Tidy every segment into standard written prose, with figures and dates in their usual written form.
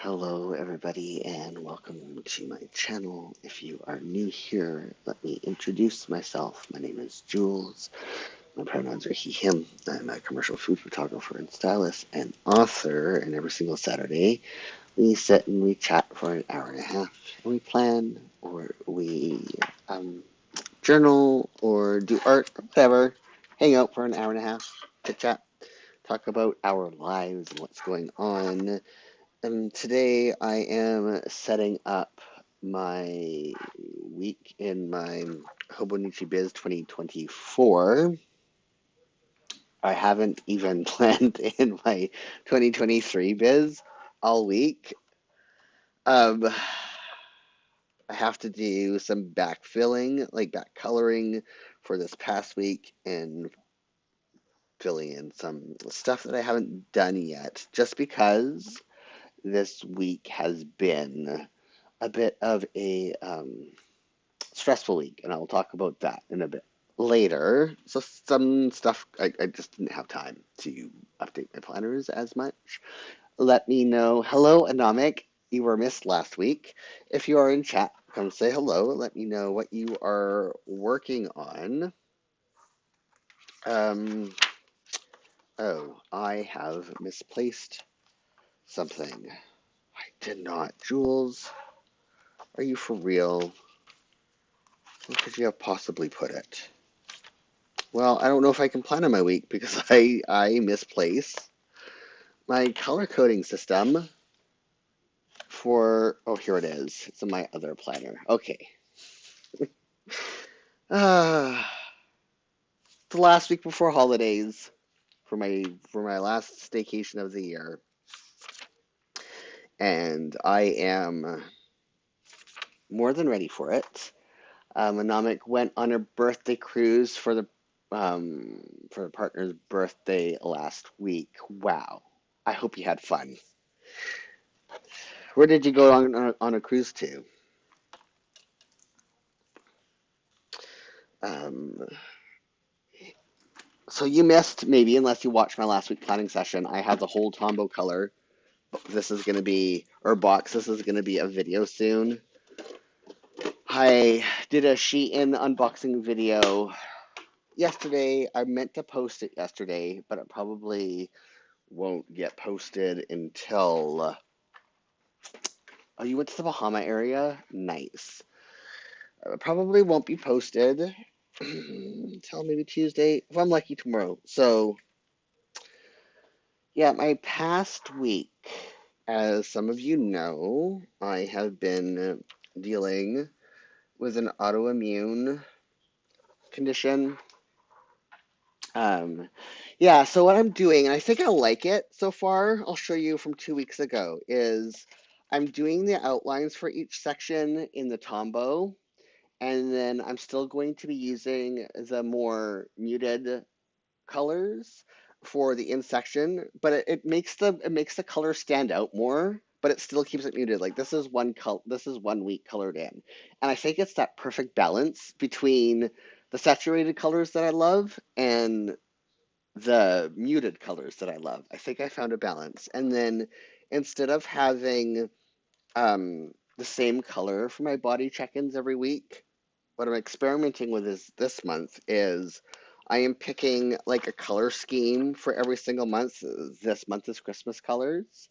Hello, everybody, and welcome to my channel. If you are new here, let me introduce myself. My name is Jules. My pronouns are he, him. I'm a commercial food photographer and stylist and author, and every single Saturday we sit and we chat for an hour and a half, and we plan, or we journal, or do art, or whatever. Hang out for an hour and a half, chit chat, talk about our lives and what's going on. Today I am setting up my week in my Hobonichi Biz 2024. I haven't even planned in my 2023 biz all week. I have to do some backfilling, like back coloring for this past week and filling in some stuff that I haven't done yet, just because this week has been a bit of a stressful week, and I'll talk about that in a bit later. So some stuff I just didn't have time to update my planners as much. Let me know. Hello, Anomic. You were missed last week. If you are in chat, come say hello. Let me know what you are working on. Um, oh, I have misplaced something. I did not. Jules, are you for real? Where could you have possibly put it? Well, I don't know if I can plan on my week because I misplace my color coding system for, oh, here it is. It's in my other planner. Okay. Uh, the last week before holidays for my last staycation of the year, and I am more than ready for it. Anomic went on a birthday cruise for the partner's birthday last week. Wow. I hope you had fun. Where did you go on a cruise to? Um, so you missed, maybe, unless you watched my last week planning session. I have the whole Tombow color. This is going to be, or box, this is going to be a video soon. I did a Shein unboxing video yesterday. I meant to post it yesterday, but it probably won't get posted until, oh, you went to the Bahama area? Nice. Probably won't be posted until maybe Tuesday, if I'm lucky tomorrow. So, yeah, my past week, as some of you know, I have been dealing with an autoimmune condition. Um, yeah, so what I'm doing, and I think I like it so far, I'll show you from 2 weeks ago, is I'm doing the outlines for each section in the Tombow, and then I'm still going to be using the more muted colors for the in section, but it makes the color stand out more, but it still keeps it muted. Like this is 1 week colored in. And I think it's that perfect balance between the saturated colors that I love and the muted colors that I love. I think I found a balance. And then instead of having the same color for my body check-ins every week, what I'm experimenting with is this month is I am picking like a color scheme for every single month. This month is Christmas colors.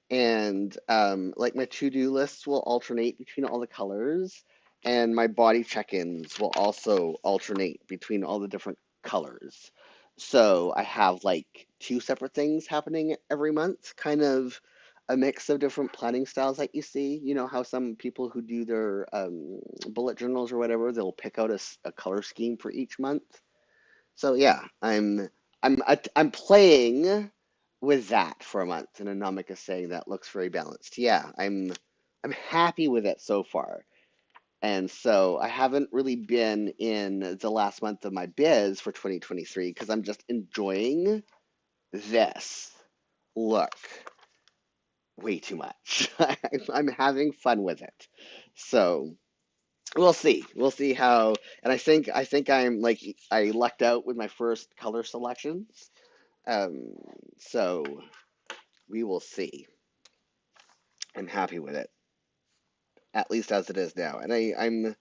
And like my to-do lists will alternate between all the colors, and my body check-ins will also alternate between all the different colors. So I have like two separate things happening every month, kind of a mix of different planning styles that you see. You know how some people who do their bullet journals or whatever, they'll pick out a color scheme for each month. So yeah, I'm playing with that for a month, and Anomic is saying that looks very balanced. Yeah, I'm happy with it so far. And so I haven't really been in the last month of my biz for 2023 because I'm just enjoying this look way too much. I'm having fun with it. So we'll see. We'll see how, and I think I'm like I lucked out with my first color selections. Um, so we will see. I'm happy with it, at least as it is now. And I'm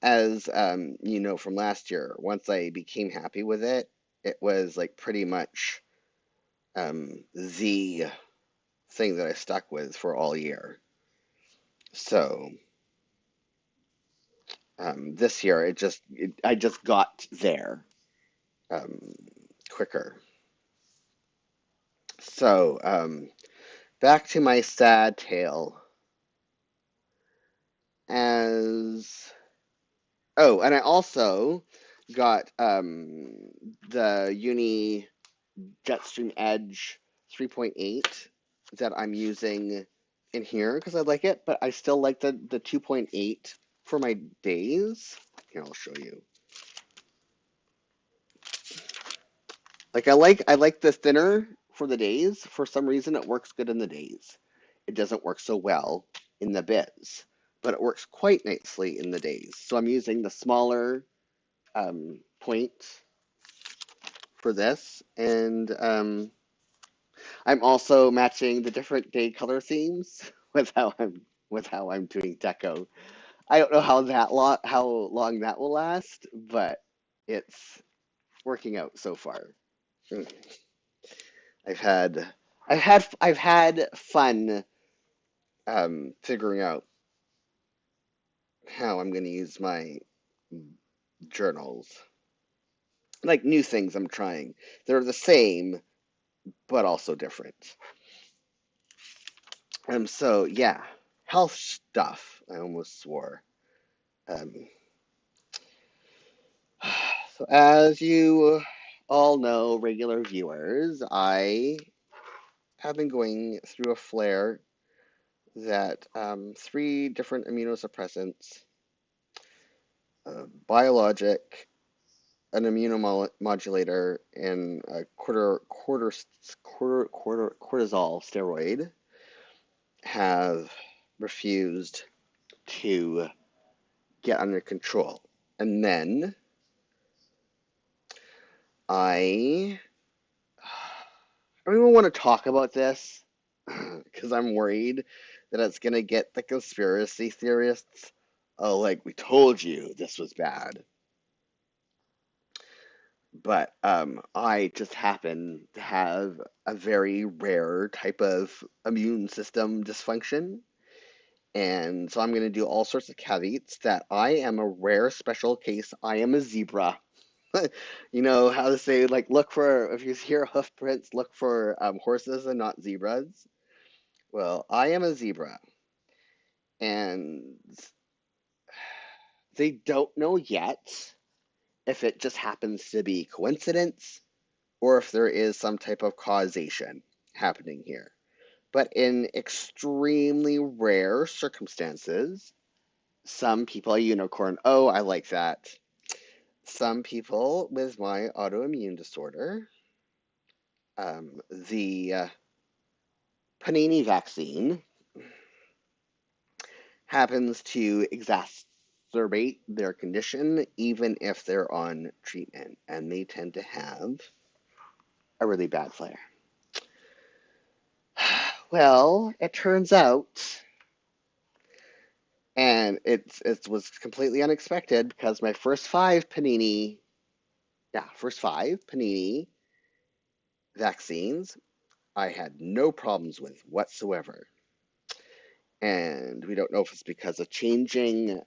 as you know from last year, once I became happy with it, it was like pretty much the thing that I stuck with for all year. So this year, I just got there um, quicker. So back to my sad tale. As oh, and I also got the Uni Jetstream Edge 3.8 that I'm using in here because I like it, but I still like the 2.8 for my days. Here, I'll show you. Like I like the thinner for the days. For some reason, it works good in the days. It doesn't work so well in the bits, but it works quite nicely in the days. So I'm using the smaller point for this, and I'm also matching the different day color themes with how I'm doing deco. I don't know how long that will last, but it's working out so far. Mm. I've had I've had fun figuring out how I'm going to use my journals. Like new things I'm trying. They're the same, but also different. So yeah, health stuff. I almost swore. Um, so as you all know, regular viewers, I have been going through a flare that three different immunosuppressants, biologic, an immunomodulator, and a cortisol steroid have refused to get under control. And then I don't even want to talk about this because I'm worried that it's going to get the conspiracy theorists. Oh, like, we told you this was bad. But I just happen to have a very rare type of immune system dysfunction. And so I'm going to do all sorts of caveats that I am a rare special case. I am a zebra. You know how to say, like, look for, if you hear hoof prints, look for horses and not zebras. Well, I am a zebra. And they don't know yet if it just happens to be coincidence or if there is some type of causation happening here. But in extremely rare circumstances, some people, a unicorn, oh, I like that. Some people with my autoimmune disorder, the Panini vaccine happens to exacerbate their condition even if they're on treatment, and they tend to have a really bad flare. Well, it turns out, and it was completely unexpected because my first five Panini vaccines, I had no problems with whatsoever. And we don't know if it's because of changing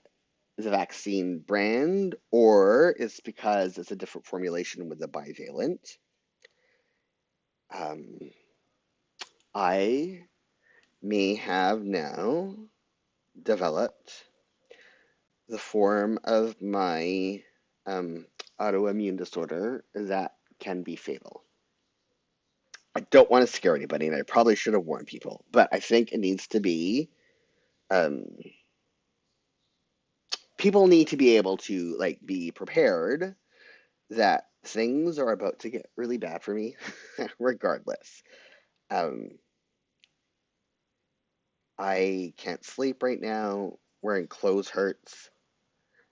the vaccine brand or it's because it's a different formulation with the bivalent. Um, I may have now developed the form of my um, autoimmune disorder that can be fatal. I don't want to scare anybody, and I probably should have warned people, but I think it needs to be um, people need to be able to like be prepared that things are about to get really bad for me, regardless. Um, I can't sleep right now. Wearing clothes hurts.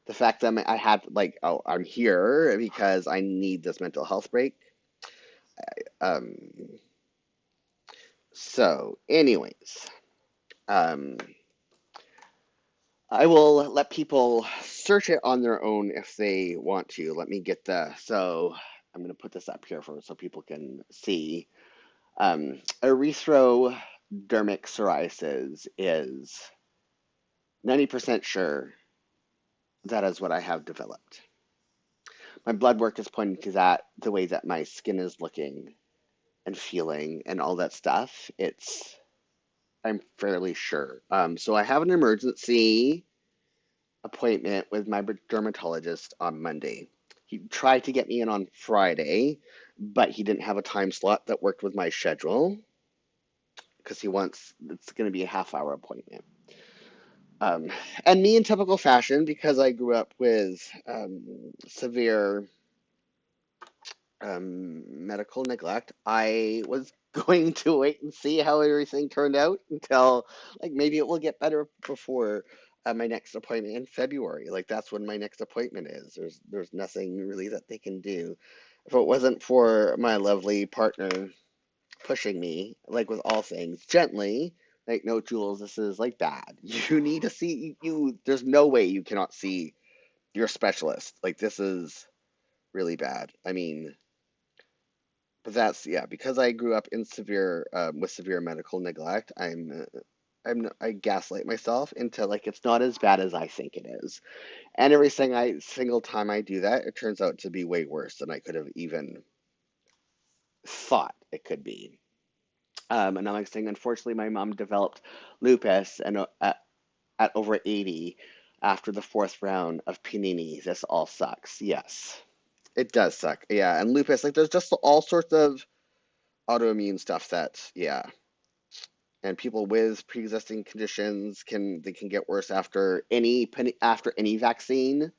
The fact that I had like, oh, I'm here because I need this mental health break. Um, so, anyways, Um, I will let people search it on their own if they want to. Let me get so I'm going to put this up here so people can see. Erythrodermic psoriasis is 90% sure that is what I have developed. My blood work is pointing to that, the way that my skin is looking and feeling and all that stuff. I'm fairly sure. So I have an emergency appointment with my dermatologist on Monday. He tried to get me in on Friday, but he didn't have a time slot that worked with my schedule because it's going to be a half-hour appointment. Um, and me in typical fashion, because I grew up with severe medical neglect, I was going to wait and see how everything turned out until, like, maybe it will get better before my next appointment in February. Like, that's when my next appointment is. There's nothing really that they can do. If it wasn't for my lovely partner pushing me, like with all things, gently, like, no, Jules, this is like bad. You need to see you. There's no way you cannot see your specialist. Like, this is really bad. I mean, but that's, yeah, because I grew up in severe with severe medical neglect. I gaslight myself into, like, it's not as bad as I think it is. And single time I do that, it turns out to be way worse than I could have even thought it could be. And I'm like saying, unfortunately, my mom developed lupus and at over 80 after the fourth round of panini. This all sucks. Yes, it does suck. Yeah, and lupus, like, there's just all sorts of autoimmune stuff that, yeah, and people with pre-existing conditions can get worse after any vaccine.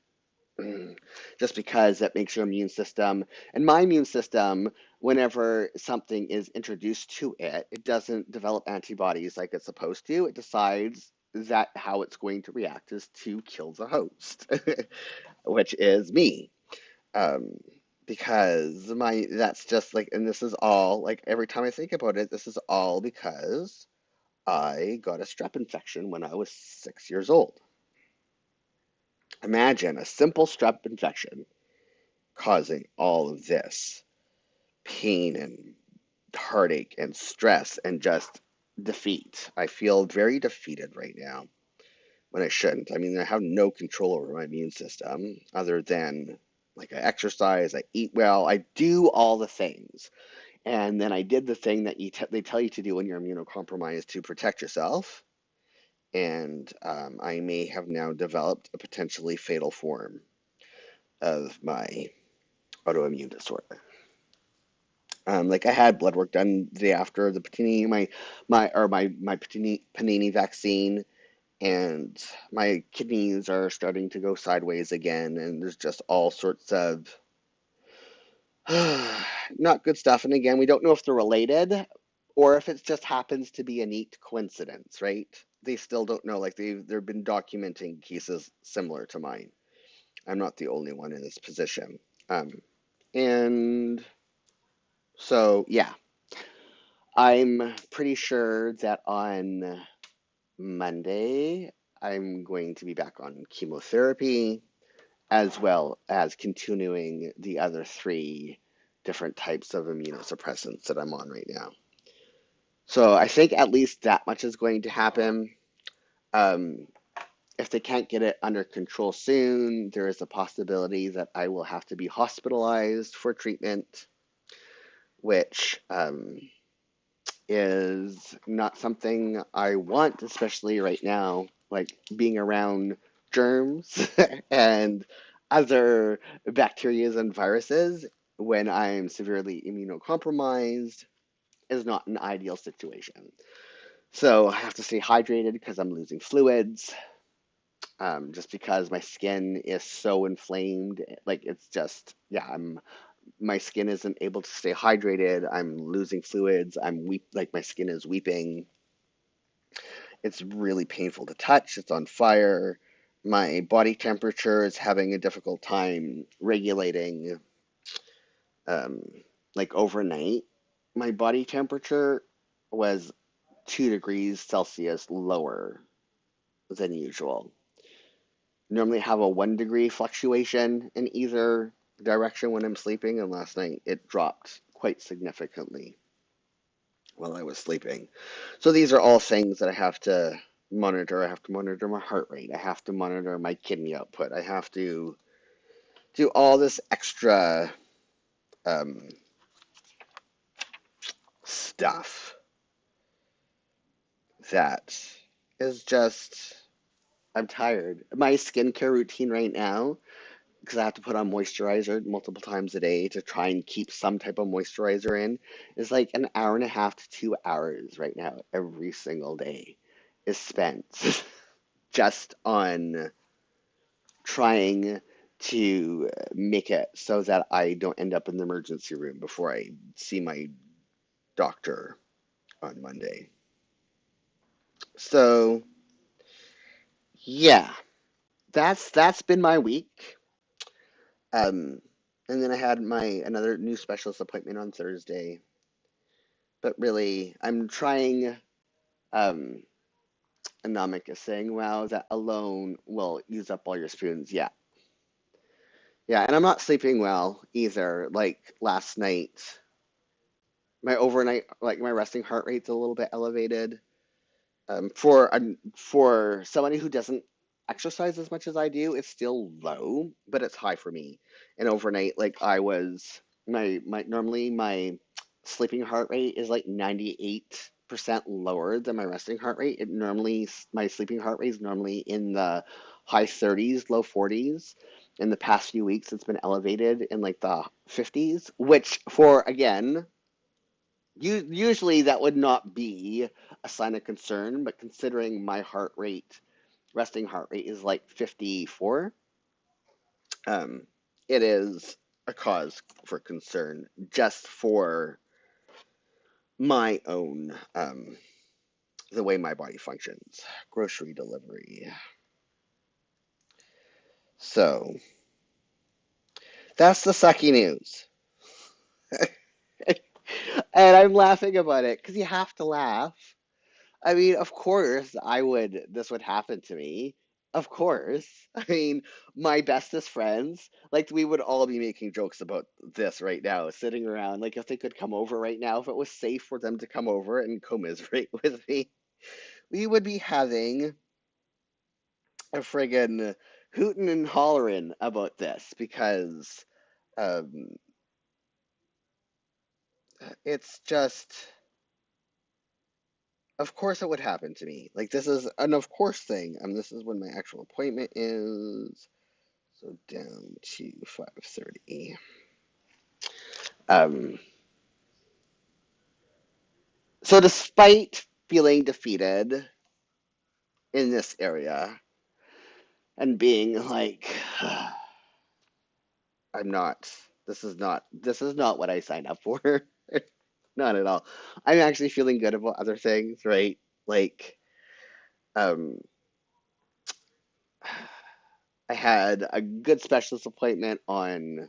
Just because that makes your immune system, and my immune system, whenever something is introduced to it, it doesn't develop antibodies like it's supposed to. It decides that how it's going to react is to kill the host, which is me. Um, because that's just like, and this is all, like, every time I think about it, this is all because I got a strep infection when I was 6 years old. Imagine a simple strep infection causing all of this pain and heartache and stress and just defeat. I feel very defeated right now when I shouldn't. I mean, I have no control over my immune system other than, like, I exercise, I eat well, I do all the things. And then I did the thing that they tell you to do when you're immunocompromised to protect yourself. And I may have now developed a potentially fatal form of my autoimmune disorder. Like, I had blood work done the day after the panini, my panini vaccine, and my kidneys are starting to go sideways again, and there's just all sorts of not good stuff. And again, we don't know if they're related or if it just happens to be a neat coincidence, right? They still don't know. Like, they've been documenting cases similar to mine. I'm not the only one in this position. And so, yeah, I'm pretty sure that on Monday, I'm going to be back on chemotherapy, as well as continuing the other three different types of immunosuppressants that I'm on right now. So I think at least that much is going to happen. Um, if they can't get it under control soon, there is a possibility that I will have to be hospitalized for treatment, which is not something I want, especially right now, like being around germs and other bacteria and viruses when I'm severely immunocompromised is not an ideal situation. So I have to stay hydrated because I'm losing fluids, just because my skin is so inflamed. Like, it's just, yeah, my skin isn't able to stay hydrated. I'm losing fluids. Like, my skin is weeping. It's really painful to touch. It's on fire. My body temperature is having a difficult time regulating. Um, like, overnight, my body temperature was 2 degrees Celsius lower than usual. Normally have a 1 degree fluctuation in either direction when I'm sleeping, and last night it dropped quite significantly while I was sleeping. So these are all things that I have to monitor. I have to monitor my heart rate. I have to monitor my kidney output. I have to do all this extra um, stuff that is just, I'm tired. My skincare routine right now, because I have to put on moisturizer multiple times a day to try and keep some type of moisturizer in, is like an hour and a half to 2 hours right now, every single day is spent just on trying to make it so that I don't end up in the emergency room before I see my doctor on Monday. So, yeah, that's been my week. Um, and then I had my another new specialist appointment on Thursday. But really, I'm trying. Um, Anomic is saying, "Wow, that alone will use up all your spoons." Yeah, yeah, and I'm not sleeping well either. Like last night, my overnight, like my resting heart rate's a little bit elevated. For somebody who doesn't exercise as much as I do, it's still low, but it's high for me. And overnight, like I was my normally my sleeping heart rate is like 98% lower than my resting heart rate. It normally my sleeping heart rate is normally in the high 30s, low 40s. In the past few weeks, it's been elevated in like the 50s, which for again usually that would not be a sign of concern, but considering my heart rate, resting heart rate is like 54, um, it is a cause for concern just for my own, the way my body functions. Grocery delivery. So that's the sucky news. And I'm laughing about it because you have to laugh. I mean, of course, this would happen to me. Of course. I mean, my bestest friends, like, we would all be making jokes about this right now, sitting around. Like, if they could come over right now, if it was safe for them to come over and commiserate with me, we would be having a friggin' hootin' and hollerin' about this because um, it's just, of course, it would happen to me. Like, this is an of course thing. This is when my actual appointment is. So down to 5:30. Um, so despite feeling defeated in this area and being like, I'm not, this is not what I signed up for. Not at all. I'm actually feeling good about other things, right? Like, um, I had a good specialist appointment on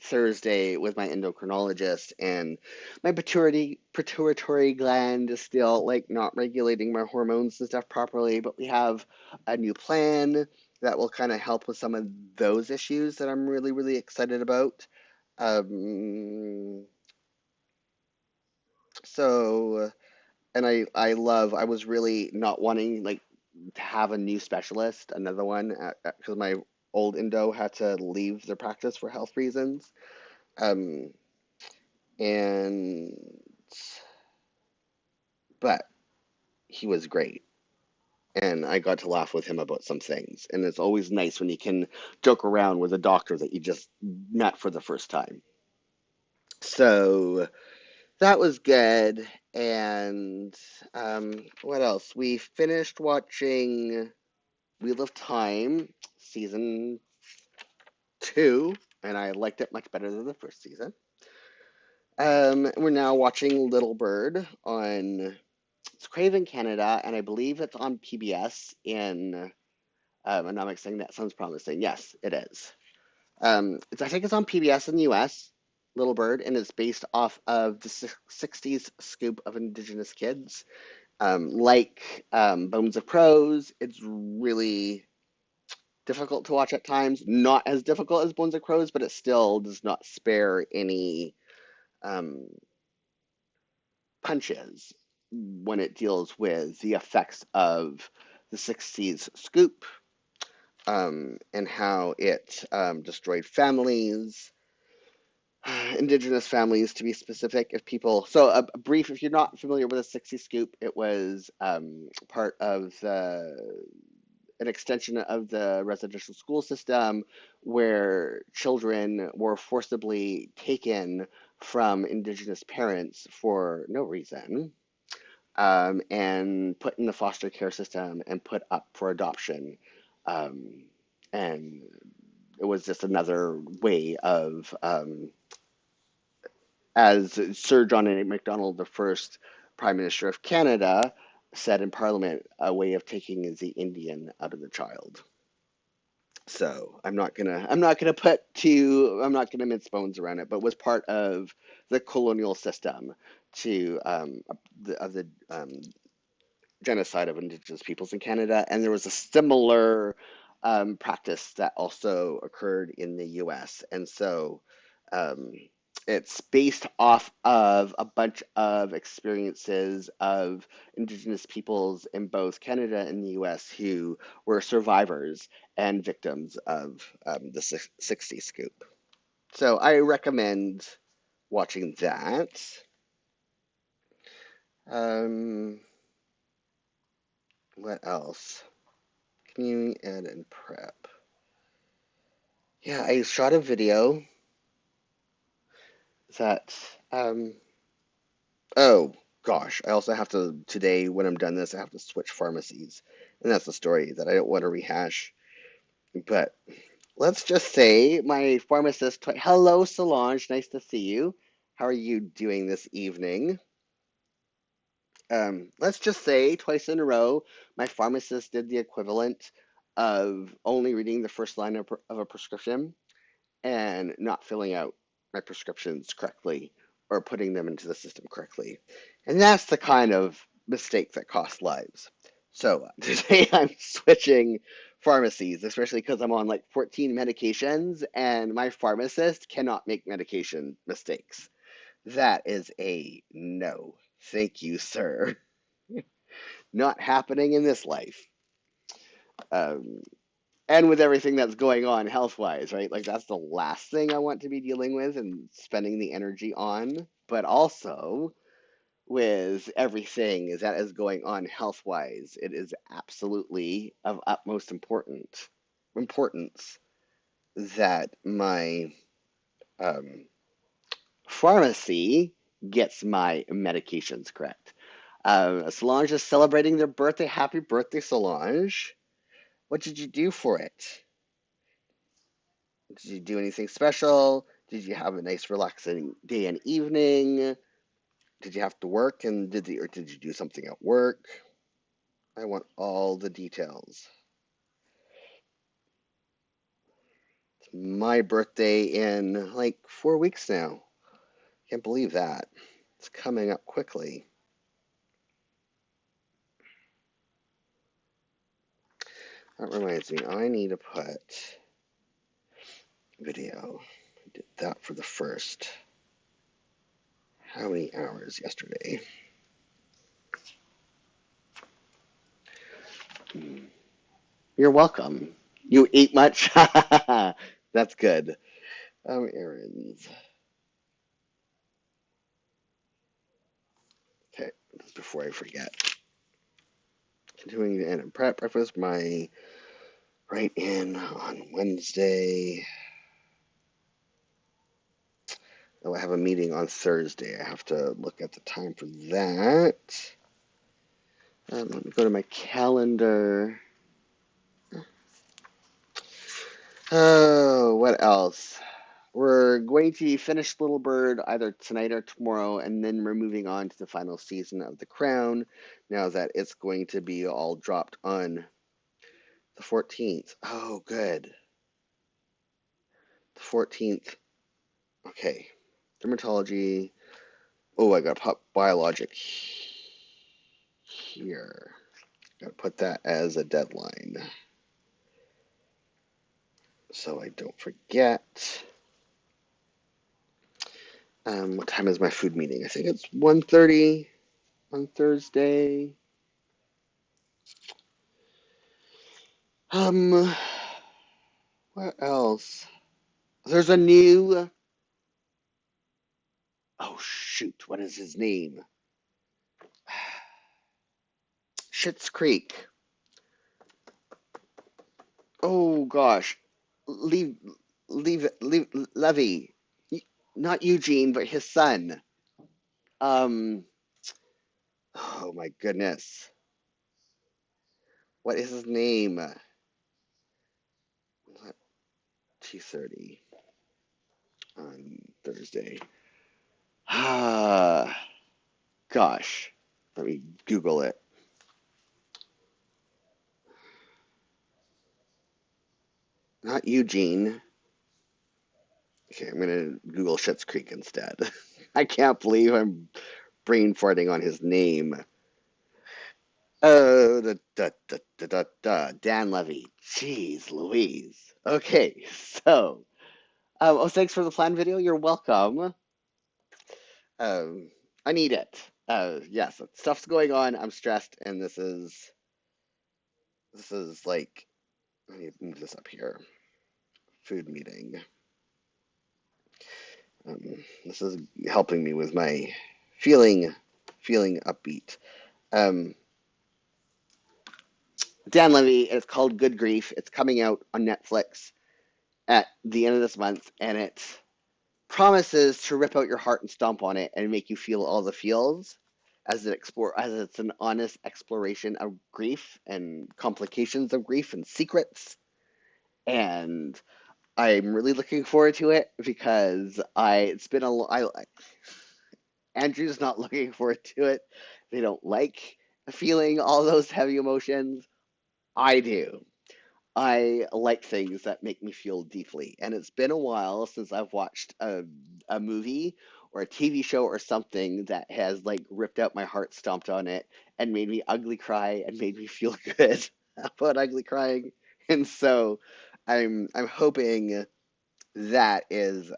Thursday with my endocrinologist, and my pituitary gland is still like not regulating my hormones and stuff properly, but we have a new plan that will kind of help with some of those issues that I'm really, really excited about. Um, so, and I was really not wanting like to have a new specialist, another one, because my old endo had to leave their practice for health reasons. Um, and but he was great, and I got to laugh with him about some things, and it's always nice when you can joke around with a doctor that you just met for the first time. So that was good. And what else? We finished watching Wheel of Time season 2, and I liked it much better than the first season. We're now watching Little Bird on, it's Crave in Canada, and I believe it's on PBS in, and saying that sounds promising. Yes, it is. I think it's on PBS in the US. Little Bird, and it's based off of the 60s scoop of Indigenous kids. Bones of Crows, it's really difficult to watch at times. Not as difficult as Bones of Crows, but it still does not spare any um, punches when it deals with the effects of the 60s scoop, and how it destroyed families, indigenous families to be specific. If people, so a brief, if you're not familiar with a 60s scoop, it was part of an extension of the residential school system where children were forcibly taken from indigenous parents for no reason, and put in the foster care system and put up for adoption. Um, and it was just another way of, as Sir John A. Macdonald, the first Prime Minister of Canada, said in Parliament, a way of taking the Indian out of the child. So I'm not gonna mince bones around it, but was part of the colonial system to of the genocide of Indigenous peoples in Canada, and there was a similar practice that also occurred in the U.S. And so um, it's based off of a bunch of experiences of Indigenous peoples in both Canada and the U.S. who were survivors and victims of the 60 scoop. So I recommend watching that. Um, what else? Continuing ed and prep. Yeah, I shot a video that, um, oh gosh, I also have to, today when I'm done this, I have to switch pharmacies. And that's a story that I don't want to rehash. But let's just say my pharmacist, hello Solange, nice to see you. How are you doing this evening? Let's just say twice in a row, my pharmacist did the equivalent of only reading the first line of a prescription and not filling out my prescriptions correctly or putting them into the system correctly. And that's the kind of mistake that costs lives. So today I'm switching pharmacies, especially because I'm on like 14 medications and my pharmacist cannot make medication mistakes. That is a no. Thank you, sir. Not happening in this life. Um, and with everything that's going on health wise, right? Like that's the last thing I want to be dealing with and spending the energy on. But also with everything that is going on health wise, it is absolutely of utmost importance that my um, pharmacy gets my medications correct. Solange is celebrating their birthday. Happy birthday, Solange. What did you do for it? Did you do anything special? Did you have a nice relaxing day and evening? Did you have to work and did you do something at work? I want all the details. It's my birthday in like 4 weeks now. Can't believe that. It's coming up quickly. That reminds me, I need to put video. I did that for the first how many hours yesterday? You're welcome. You ate much? That's good. Errands. Okay, just before I forget. Continuing to end and prep breakfast, my write in on Wednesday. Oh, I have a meeting on Thursday. I have to look at the time for that. Let me go to my calendar. Oh, what else? We're going to finish Little Bird either tonight or tomorrow, and then we're moving on to the final season of The Crown now that it's going to be all dropped on the 14th. Oh, good. The 14th. Okay. dermatology. Oh, I gotta put biologic here. Gotta put that as a deadline so I don't forget. What time is my food meeting? I think it's 1:30 on Thursday. Um, what else? There's a new. Oh shoot! What is his name? Schitt's Creek. Oh gosh, leave, leave, Levy. Not Eugene, but his son. Um. Oh my goodness. What is his name? 2:30 on Thursday. Ah, gosh. Let me Google it. Not Eugene. Okay, I'm gonna Google Schitt's Creek instead. I can't believe I'm brain farting on his name. Dan Levy. Jeez Louise. Okay, so, oh, thanks for the plan video. You're welcome. Um, I need it. Yes, stuff's going on. I'm stressed, and this is like, let me move this up here. Food meeting. This is helping me with my feeling upbeat. Um, Dan Levy. It's called Good Grief. It's coming out on Netflix at the end of this month, and it promises to rip out your heart and stomp on it and make you feel all the feels as it's an honest exploration of grief and complications of grief and secrets. And I'm really looking forward to it because it's been Andrew's not looking forward to it. They don't like feeling all those heavy emotions. I do. I like things that make me feel deeply. And it's been a while since I've watched a movie or a TV show or something that has like ripped out my heart, stomped on it, and made me ugly cry and made me feel good about ugly crying. And so I'm hoping that is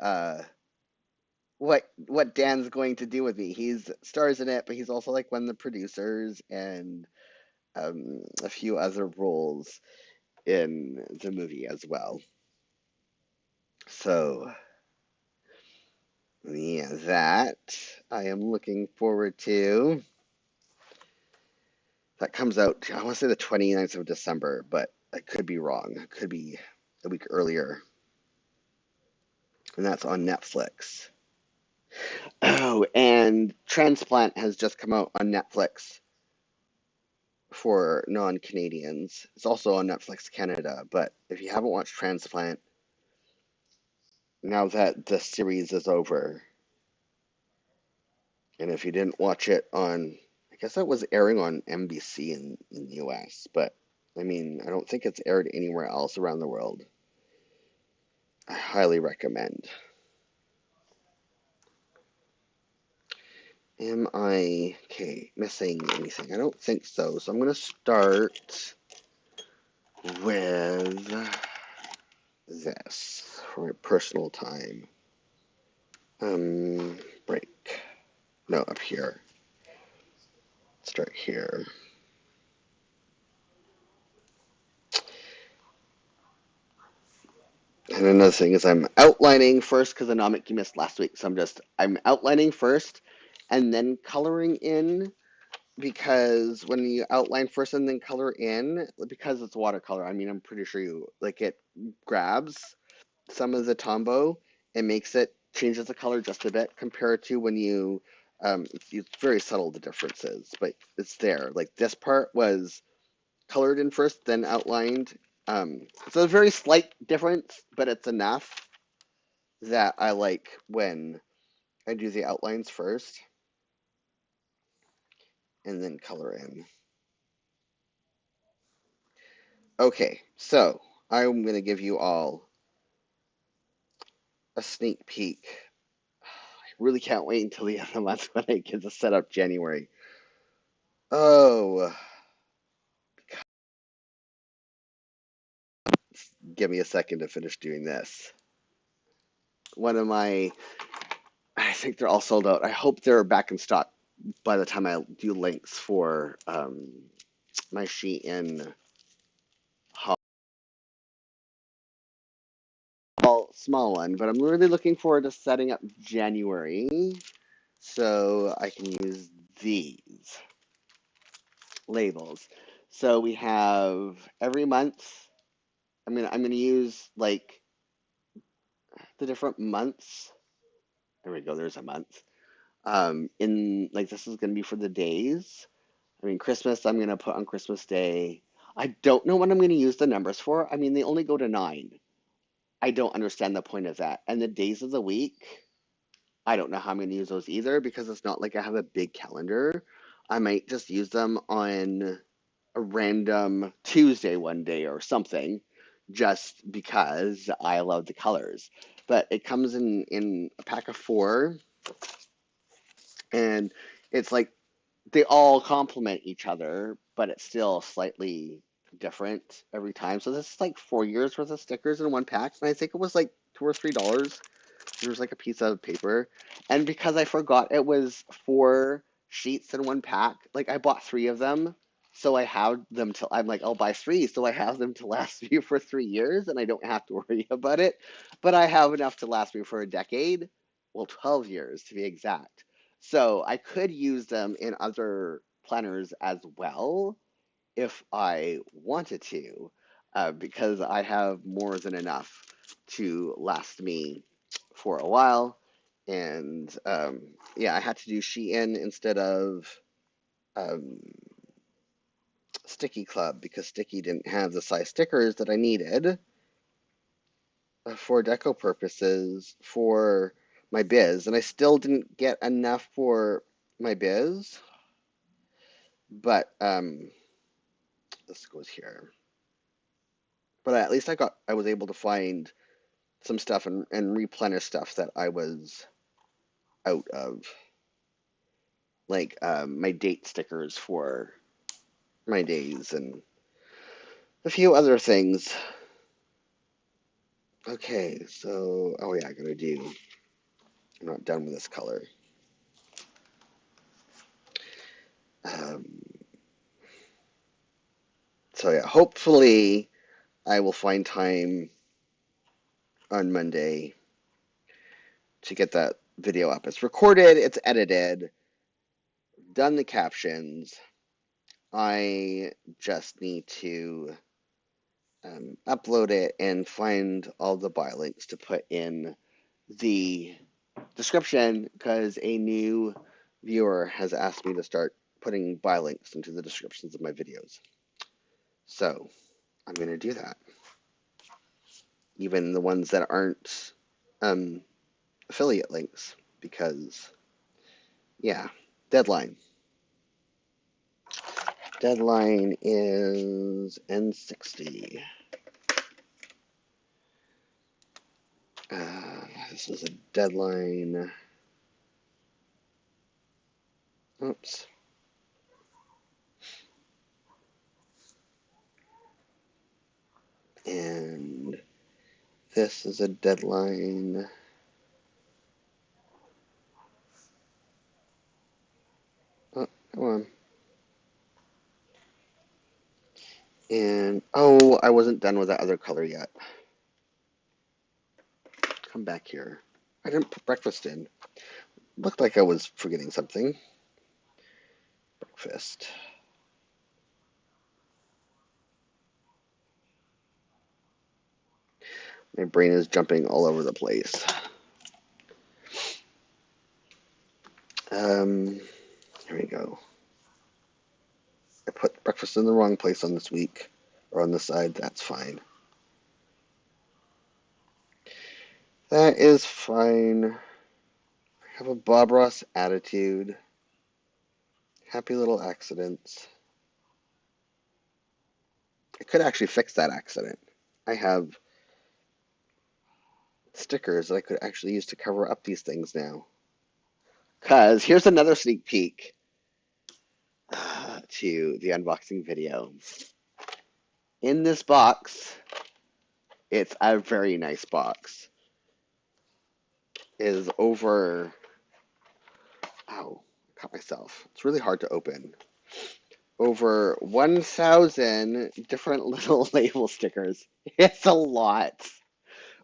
what Dan's going to do with me. He's stars in it, but he's also like one of the producers and a few other roles in the movie as well. So, yeah, that I am looking forward to. That comes out, I want to say the 29th of December, but I could be wrong. It could be a week earlier. And that's on Netflix. Oh, and Transplant has just come out on Netflix for non-Canadians. It's also on Netflix Canada, but if you haven't watched Transplant, now that the series is over, and if you didn't watch it on, I guess that was airing on NBC in the US, but I mean, I don't think it's aired anywhere else around the world. I highly recommend. Am I, okay, missing anything? I don't think so. So I'm going to start with this for my personal time. Break. No, up here. Start here. And another thing is I'm outlining first because the Namek you missed last week. So I'm outlining first and then coloring in because when you outline first and then color in, because it's watercolor, I mean, I'm pretty sure it grabs some of the Tombow and changes the color just a bit compared to when it's very subtle the differences, but it's there. Like this part was colored in first, then outlined. So a very slight difference, but it's enough that I like when I do the outlines first and then color in. Okay, so I'm going to give you all a sneak peek. I really can't wait until the end of the month when I get to set up January. Oh, give me a second to finish doing this. One of my, I think they're all sold out. I hope they're back in stock by the time I do links for my Shein small one, but I'm really looking forward to setting up January so I can use these labels. So we have every month. I'm gonna use like the different months. There we go. There's a month. In like this is gonna be for the days. Christmas. I'm gonna put on Christmas Day. I don't know what I'm gonna use the numbers for. They only go to 9. I don't understand the point of that. And the days of the week. I don't know how I'm going to use those either because it's not like I have a big calendar. I might just use them on a random Tuesday one day or something just because I love the colors. But it comes in a pack of 4 and it's like they all complement each other, but it's still slightly different every time. So this is like 4 years worth of stickers in one pack, and I think it was like $2 or $3. There was like a piece of paper. And because I forgot it was 4 sheets in one pack, like I bought 3 of them. So I have them till I'm like, I'll buy 3. So I have them to last me for 3 years and I don't have to worry about it. But I have enough to last me for a decade. Well, 12 years to be exact. So I could use them in other planners as well if I wanted to, because I have more than enough to last me for a while. And yeah, I had to do Shein instead of um, Sticky Club because Sticky didn't have the size stickers that I needed for deco purposes for my biz. And I still didn't get enough for my biz, but this goes here. But at least I was able to find some stuff and replenish stuff that I was out of, like my date stickers for my days and a few other things. Okay, so, oh yeah, I'm not done with this color. Um, so yeah, hopefully I will find time on Monday to get that video up. It's recorded, it's edited, done the captions. I just need to upload it and find all the buy links to put in the description because a new viewer has asked me to start putting buy links into the descriptions of my videos. So I'm going to do that. Even the ones that aren't affiliate links because, yeah, deadline. Deadline is N60. This is a deadline. Oops. And this is a deadline. Oh, come on. And, oh, I wasn't done with that other color yet. Come back here. I didn't put breakfast in. Looked like I was forgetting something. Breakfast. My brain is jumping all over the place. Here we go. I put breakfast in the wrong place on this week, or on the side. That's fine. That is fine. I have a Bob Ross attitude. Happy little accidents. I could actually fix that accident. I have stickers that I could actually use to cover up these things now. Because here's another sneak peek to the unboxing video. In this box, it's a very nice box. It is over, ow, I cut myself. It's really hard to open. Over 1,000 different little label stickers. It's a lot.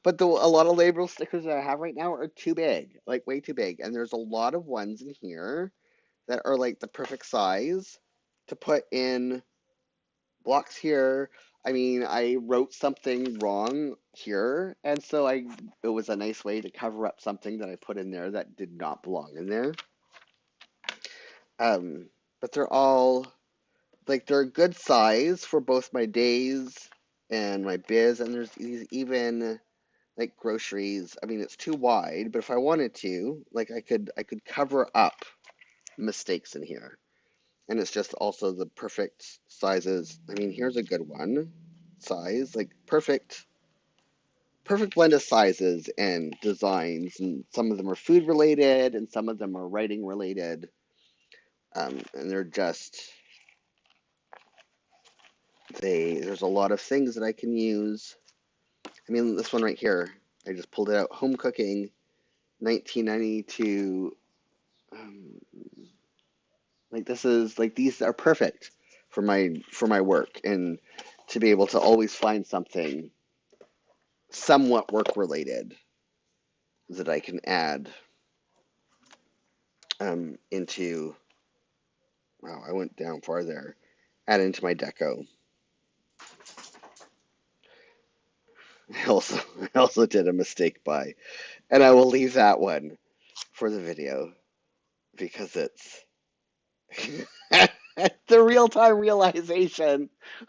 But a lot of label stickers that I have right now are too big, like way too big. And there's a lot of ones in here that are like the perfect size to put in blocks here. I mean, I wrote something wrong here, and so it was a nice way to cover up something that I put in there that did not belong in there. But they're all like they're a good size for both my days and my biz, and there's even like groceries. I mean, it's too wide, but if I wanted to, like I could cover up mistakes in here. And it's just also the perfect sizes. I mean, here's a good one size, like perfect blend of sizes and designs, and some of them are food related and some of them are writing related. And they're just there's a lot of things that I can use. I mean, this one right here, I just pulled it out. Home cooking, 1992. Um, like this is like these are perfect for my work and to be able to always find something somewhat work related that I can add into. Wow, I went down far there. Add into my deco. I also I also did a mistake by, and I will leave that one for the video because it's the real time realization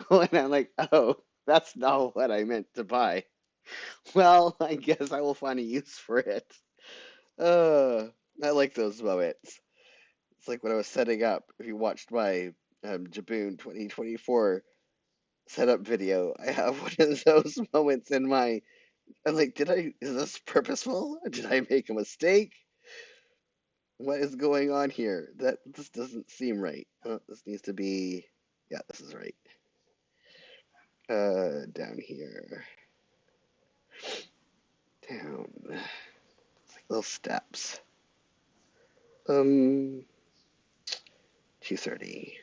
when I'm like, oh, that's not what I meant to buy. Well, I guess I will find a use for it. Uh, I like those moments. It's like when I was setting up. If you watched my Jibun 2024 setup video, I have one of those moments in my. I'm like, is this purposeful? Did I make a mistake? What is going on here? This doesn't seem right. Oh, this needs to be. Yeah, this is right. Down here. Down. It's like little steps. 230.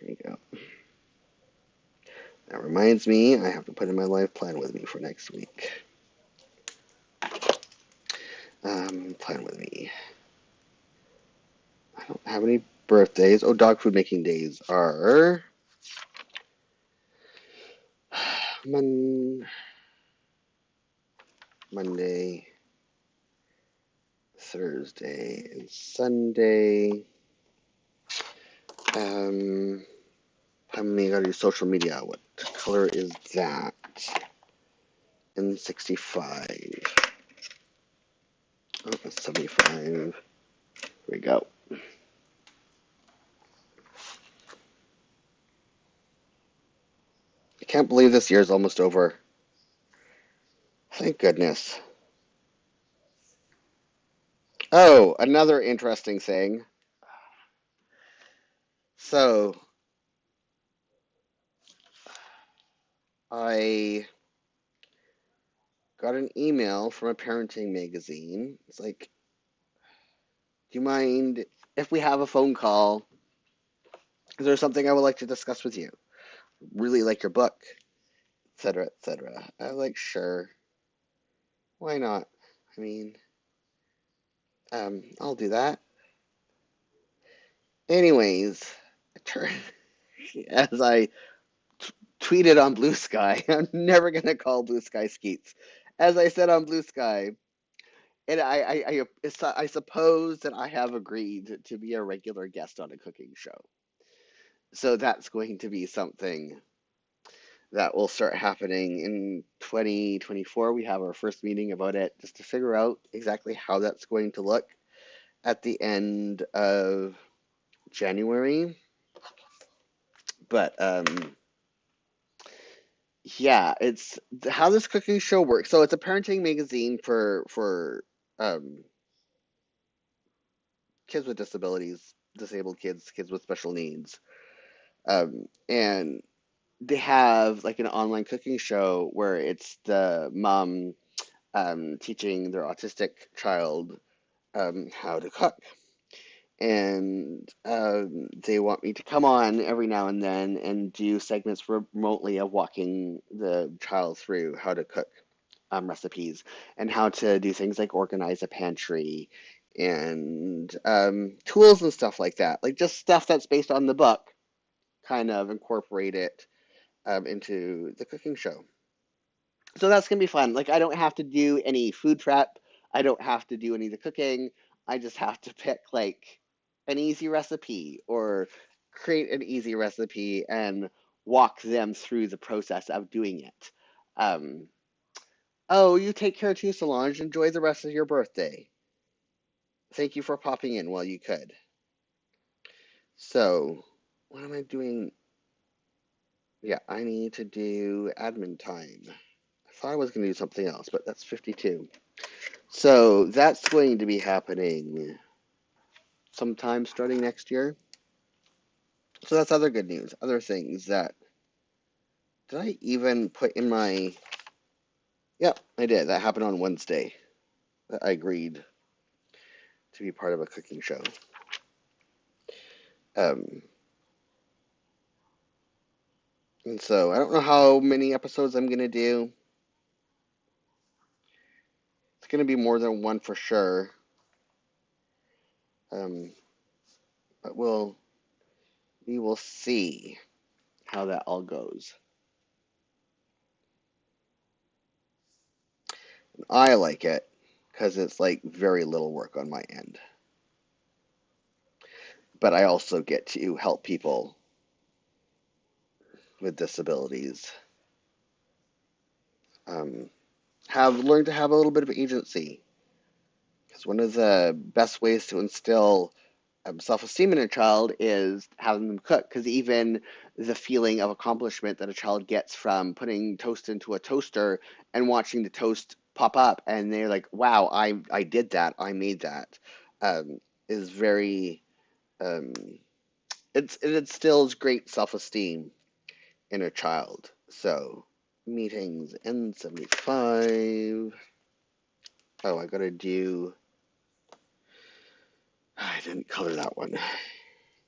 Here you go. That reminds me, I have to put in my life plan with me for next week. Plan with me. I don't have any birthdays. Oh, dog food making days are Monday, Thursday, and Sunday. I'm gonna do social media. What color is that? And 65. Oh, that's 75. Here we go. I can't believe this year's almost over. Thank goodness. Oh, another interesting thing. So, I got an email from a parenting magazine. It's like, do you mind if we have a phone call? Is there something I would like to discuss with you? Really like your book, etc., etc. I was like, sure. Why not? I mean, I'll do that. Anyways, as I tweeted on Blue Sky, I'm never gonna call Blue Sky Skeets. As I said on Blue Sky, and I suppose that I have agreed to be a regular guest on a cooking show. So that's going to be something that will start happening in 2024. We have our first meeting about it just to figure out exactly how that's going to look at the end of January. But yeah, it's how this cooking show works. So it's a parenting magazine for um kids with disabilities, disabled kids, kids with special needs. And they have like an online cooking show where it's the mom teaching their autistic child how to cook. And they want me to come on every now and then and do segments remotely of walking the child through how to cook recipes and how to do things like organize a pantry and tools and stuff like that. Like just stuff that's based on the book, kind of incorporate it into the cooking show. So that's gonna be fun. Like I don't have to do any food prep. I don't have to do any of the cooking. I just have to pick like an easy recipe or create an easy recipe and walk them through the process of doing it. Um, oh, you take care too, Solange. Enjoy the rest of your birthday. Thank you for popping in while you could. So, what am I doing? Yeah, I need to do admin time. I thought I was going to do something else, but that's 52. So that's going to be happening sometime starting next year. So that's other good news. Other things that did I even put in my? Yep, I did. That happened on Wednesday. I agreed to be part of a cooking show. Um, and so I don't know how many episodes I'm gonna do. It's gonna be more than one for sure. Um, but we will see how that all goes. I like it because it's like very little work on my end. But I also get to help people with disabilities um, have learned to have a little bit of agency. Because one of the best ways to instill self-esteem in a child is having them cook. Because even the feeling of accomplishment that a child gets from putting toast into a toaster and watching the toast pop up, and they're like, "Wow, I did that. I made that," is very um, it instills great self-esteem in a child. So meetings N75. Oh, I gotta do. I didn't color that one.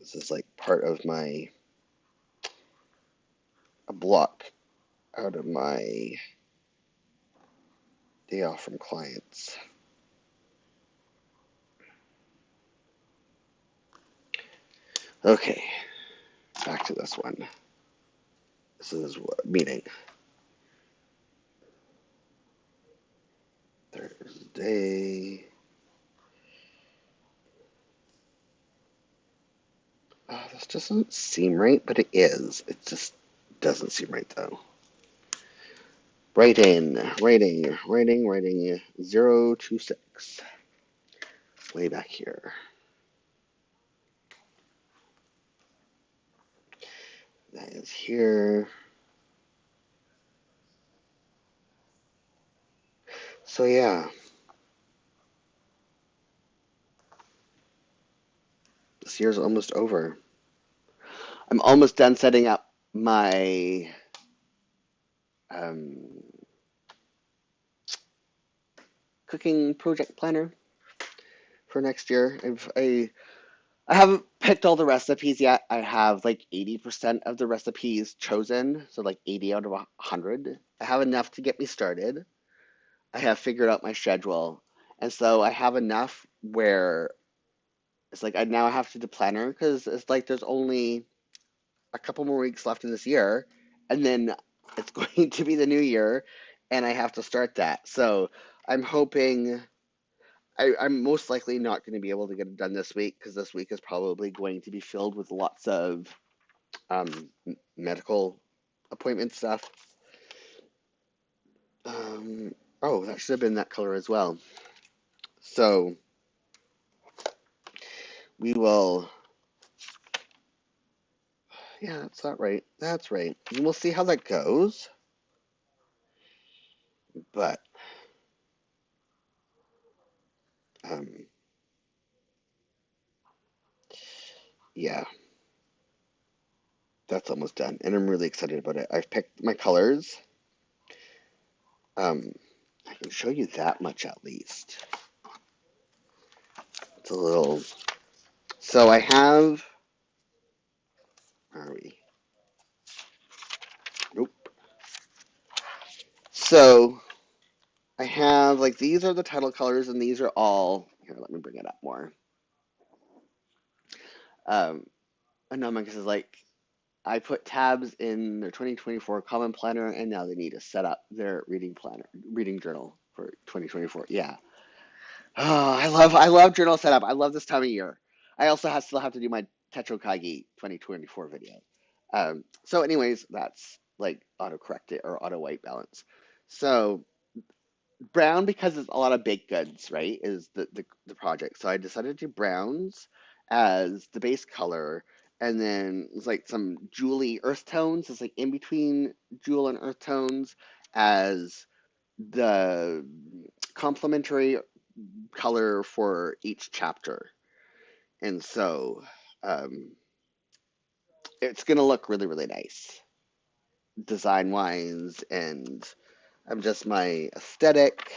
This is like part of my a block out of my day off from clients. Okay, back to this one. This is what meeting Thursday. This doesn't seem right, but it is. It just doesn't seem right though. Writing 026. Way back here. That is here. So yeah, this year's almost over. I'm almost done setting up my um, cooking project planner for next year. I haven't picked all the recipes yet. I have like 80% of the recipes chosen, so like 80 out of 100. I have enough to get me started. I have figured out my schedule, and so I have enough where it's like I now have to do planner because it's like there's only a couple more weeks left in this year, and then it's going to be the new year, and I have to start that. So I'm hoping I'm most likely not going to be able to get it done this week because this week is probably going to be filled with lots of medical appointment stuff. Um, oh, that should have been that color as well. So we will. Yeah, that's not right. That's right. And we'll see how that goes. But um, Yeah, that's almost done, and I'm really excited about it. I've picked my colors. Um, I can show you that much at least. It's a little. So I have. Where are we? Nope. So I have like these are the title colors, and these are all. Here, let me bring it up more. Um, Anomicus is like I put tabs in their 2024 common planner, and now they need to set up their reading journal for 2024. Yeah. Oh, I love journal setup. I love this time of year. I also still have to do my Techo Kagi 2024 video. So anyways, that's like autocorrect it or auto white balance. So brown because it's a lot of baked goods, right? Is the project. So I decided to do browns as the base color, and then it's like some jewelly earth tones. It's like in between jewel and earth tones as the complementary color for each chapter. And so um, it's gonna look really, really nice design wise, and I'm just my aesthetic.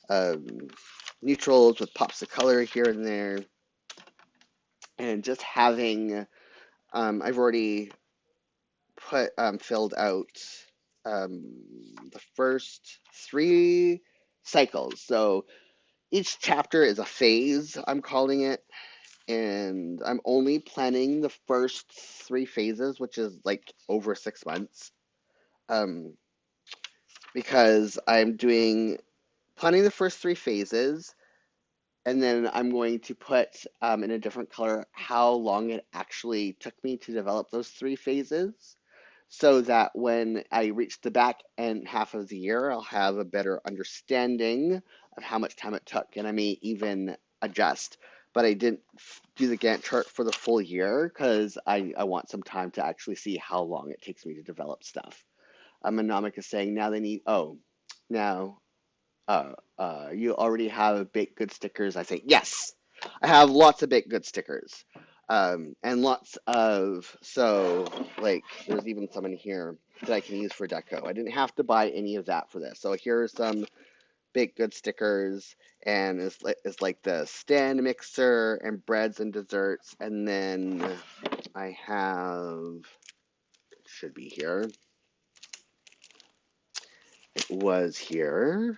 Um, Neutrals with pops of color here and there, and just having I've already put filled out um, the first three cycles. So each chapter is a phase, I'm calling it, and I'm only planning the first three phases, which is like over 6 months, um, because I'm doing planning the first three phases. And then I'm going to put in a different color how long it actually took me to develop those three phases so that when I reach the back end half of the year, I'll have a better understanding of how much time it took. And I may even adjust. But I didn't do the Gantt chart for the full year because I want some time to actually see how long it takes me to develop stuff. Monomic is saying now they need, oh, now you already have baked good stickers. I say, yes, I have lots of baked good stickers. And lots of, so like, there's even some in here that I can use for deco. I didn't have to buy any of that for this. So here's some baked good stickers, and it's like the stand mixer and breads and desserts. And then I have, it should be here. It was here.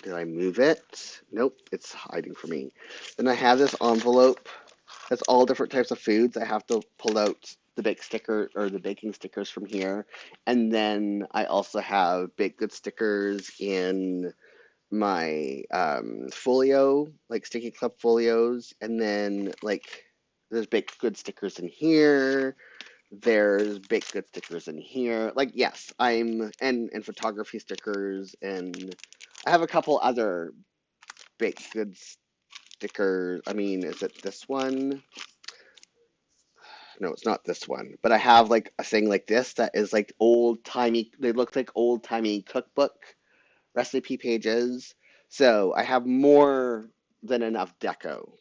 Did I move it? Nope, it's hiding from me. Then I have this envelope that's all different types of foods. I have to pull out the bake sticker or the baking stickers from here. And then I also have baked good stickers in my folio, like sticky club folios. And then like there's baked good stickers in here. There's baked good stickers in here. Like, yes, and photography stickers, and I have a couple other baked good stickers. I mean, is it this one? No, it's not this one. But I have like a thing like this that is like old timey, they look like old timey cookbook recipe pages. So I have more than enough deco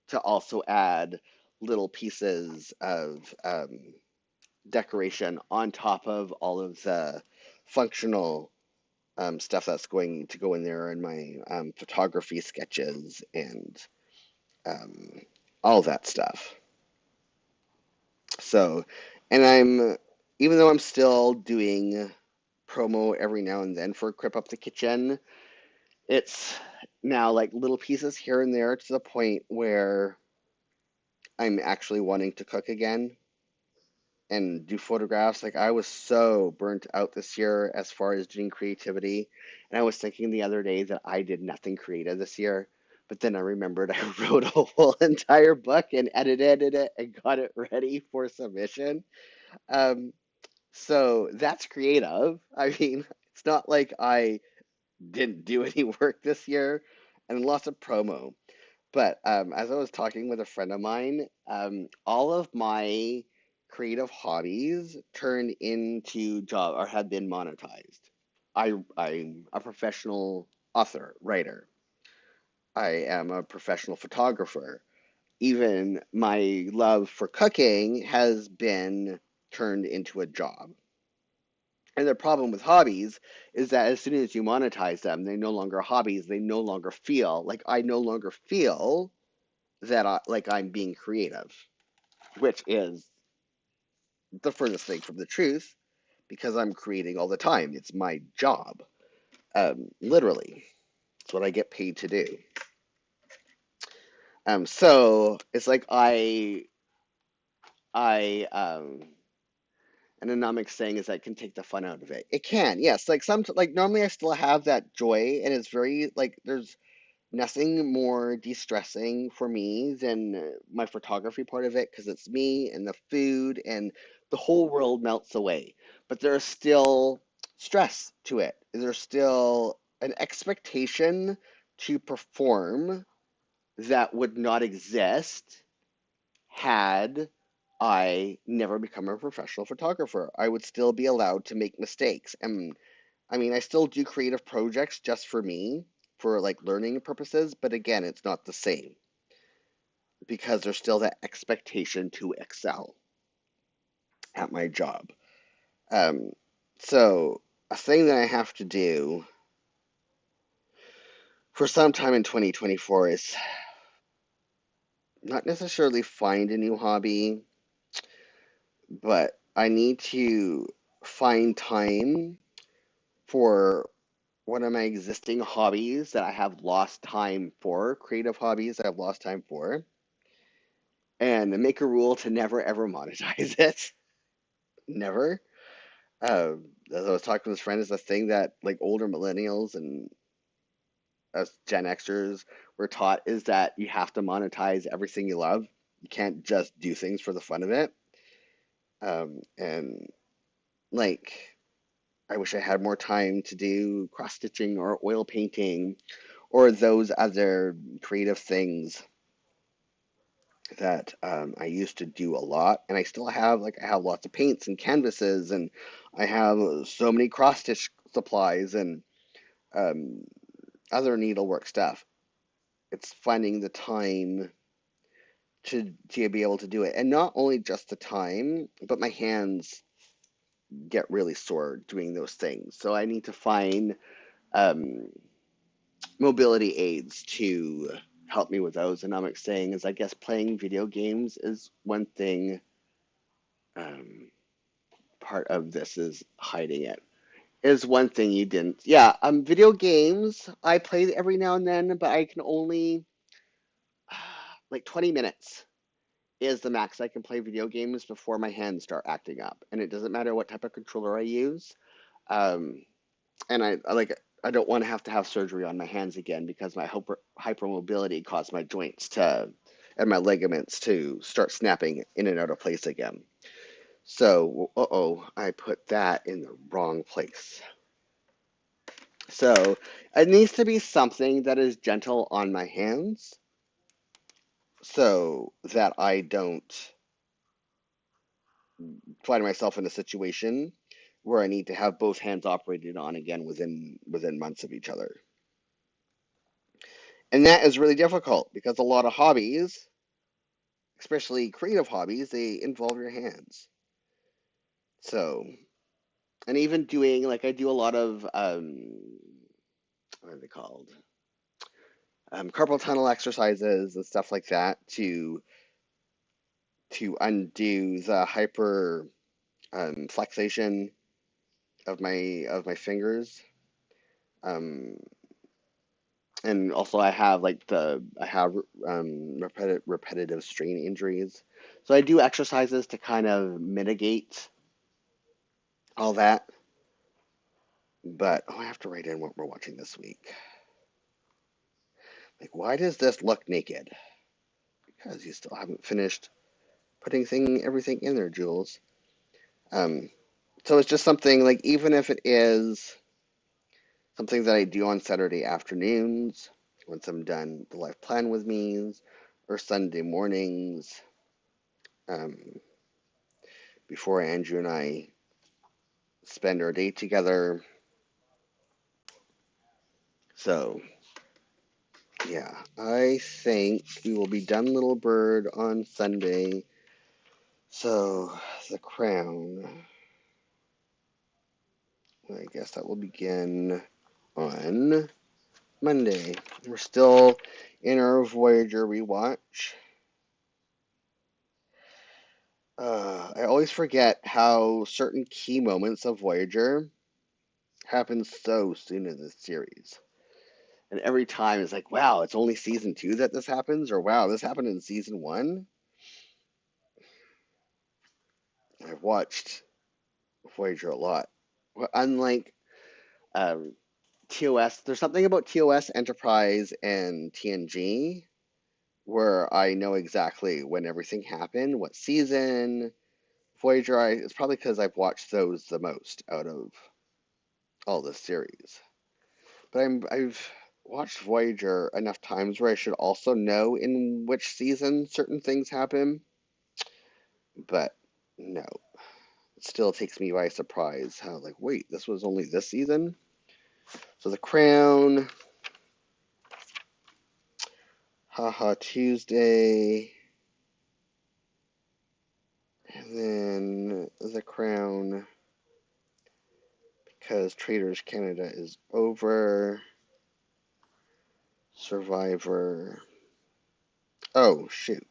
to also add little pieces of decoration on top of all of the functional stuff that's going to go in there in my photography sketches and um, all that stuff. So, and even though I'm still doing promo every now and then for Crip Up the Kitchen, it's now like little pieces here and there to the point where I'm actually wanting to cook again and do photographs. Like I was so burnt out this year as far as doing creativity. And I was thinking the other day that I did nothing creative this year. But then I remembered I wrote a whole entire book and edited it and got it ready for submission. Um, so that's creative. I mean, it's not like I didn't do any work this year and lots of promo. But as I was talking with a friend of mine, all of my creative hobbies turned into job or have been monetized. I'm a professional author, writer. I am a professional photographer. even my love for cooking has been turned into a job. And the problem with hobbies is that as soon as you monetize them, they no longer hobbies. They no longer feel like I no longer feel that like I'm being creative, which is the furthest thing from the truth because I'm creating all the time. It's my job. Literally, it's what I get paid to do. So it's like I an anomic saying is that it can take the fun out of it. It can, yes. Like normally I still have that joy, and it's very like there's nothing more de-stressing for me than my photography part of it because it's me and the food and the whole world melts away. But there's still stress to it. There's still an expectation to perform that would not exist had I never become a professional photographer. I would still be allowed to make mistakes. And I mean, I still do creative projects just for me, for like learning purposes, but again, it's not the same because there's still that expectation to excel at my job. Um, so, a thing that I have to do for some time in 2024 is not necessarily find a new hobby, but I need to find time for one of my existing hobbies that I have lost time for, creative hobbies that I've lost time for, and make a rule to never ever monetize it. Never. As I was talking with friends, the thing that like older millennials and us Gen Xers were taught is that you have to monetize everything you love. You can't just do things for the fun of it. And like, I wish I had more time to do cross stitching or oil painting or those other creative things that I used to do a lot, and I still have like I have lots of paints and canvases, and I have so many cross stitch supplies and um, other needlework stuff. It's finding the time to be able to do it, and not only just the time, but my hands get really sore doing those things. So I need to find um, mobility aids to help me with those. And I'm saying is I guess playing video games is one thing. Um, Part of this is hiding it. Is one thing you didn't. Yeah, video games I play every now and then, but I can only like 20 minutes is the max I can play video games before my hands start acting up. And it doesn't matter what type of controller I use. Um, and I don't want to have surgery on my hands again because my hypermobility caused my joints to and my ligaments to start snapping in and out of place again. So, uh-oh, I put that in the wrong place. So, it needs to be something that is gentle on my hands so that I don't find myself in a situation where I need to have both hands operated on again within months of each other. And that is really difficult because a lot of hobbies, especially creative hobbies, they involve your hands. So, and even doing like I do a lot of what are they called? Carpal tunnel exercises and stuff like that to undo the hyper flexation of my fingers. Um, and also I have repetitive strain injuries, so I do exercises to kind of mitigate all that. But I have to write in what we're watching this week. Like, why does this look naked? Because you still haven't finished putting everything in there, Jules. Um, so it's just something like even if it is something that I do on Saturday afternoons, once I'm done the life plan with me, or Sunday mornings, um, before Andrew and I spend our day together. So Yeah, I think we will be done, Little Bird, on Sunday. So, The Crown, I guess that will begin on Monday. We're still in our Voyager rewatch. I always forget how certain key moments of Voyager happen so soon in this series. And every time it's like, wow, it's only season 2 that this happens, or wow, this happened in season 1. I've watched Voyager a lot. Well, unlike um, TOS, there's something about TOS, Enterprise, and TNG where I know exactly when everything happened, what season. Voyager, it's probably because I've watched those the most out of all this series. But I've watched Voyager enough times where I should also know in which season certain things happen. But no, it still takes me by surprise how, like, wait, this was only this season? So The Crown, Haha Tuesday, and then The Crown, because Traders Canada is over. Survivor. Oh, shoot.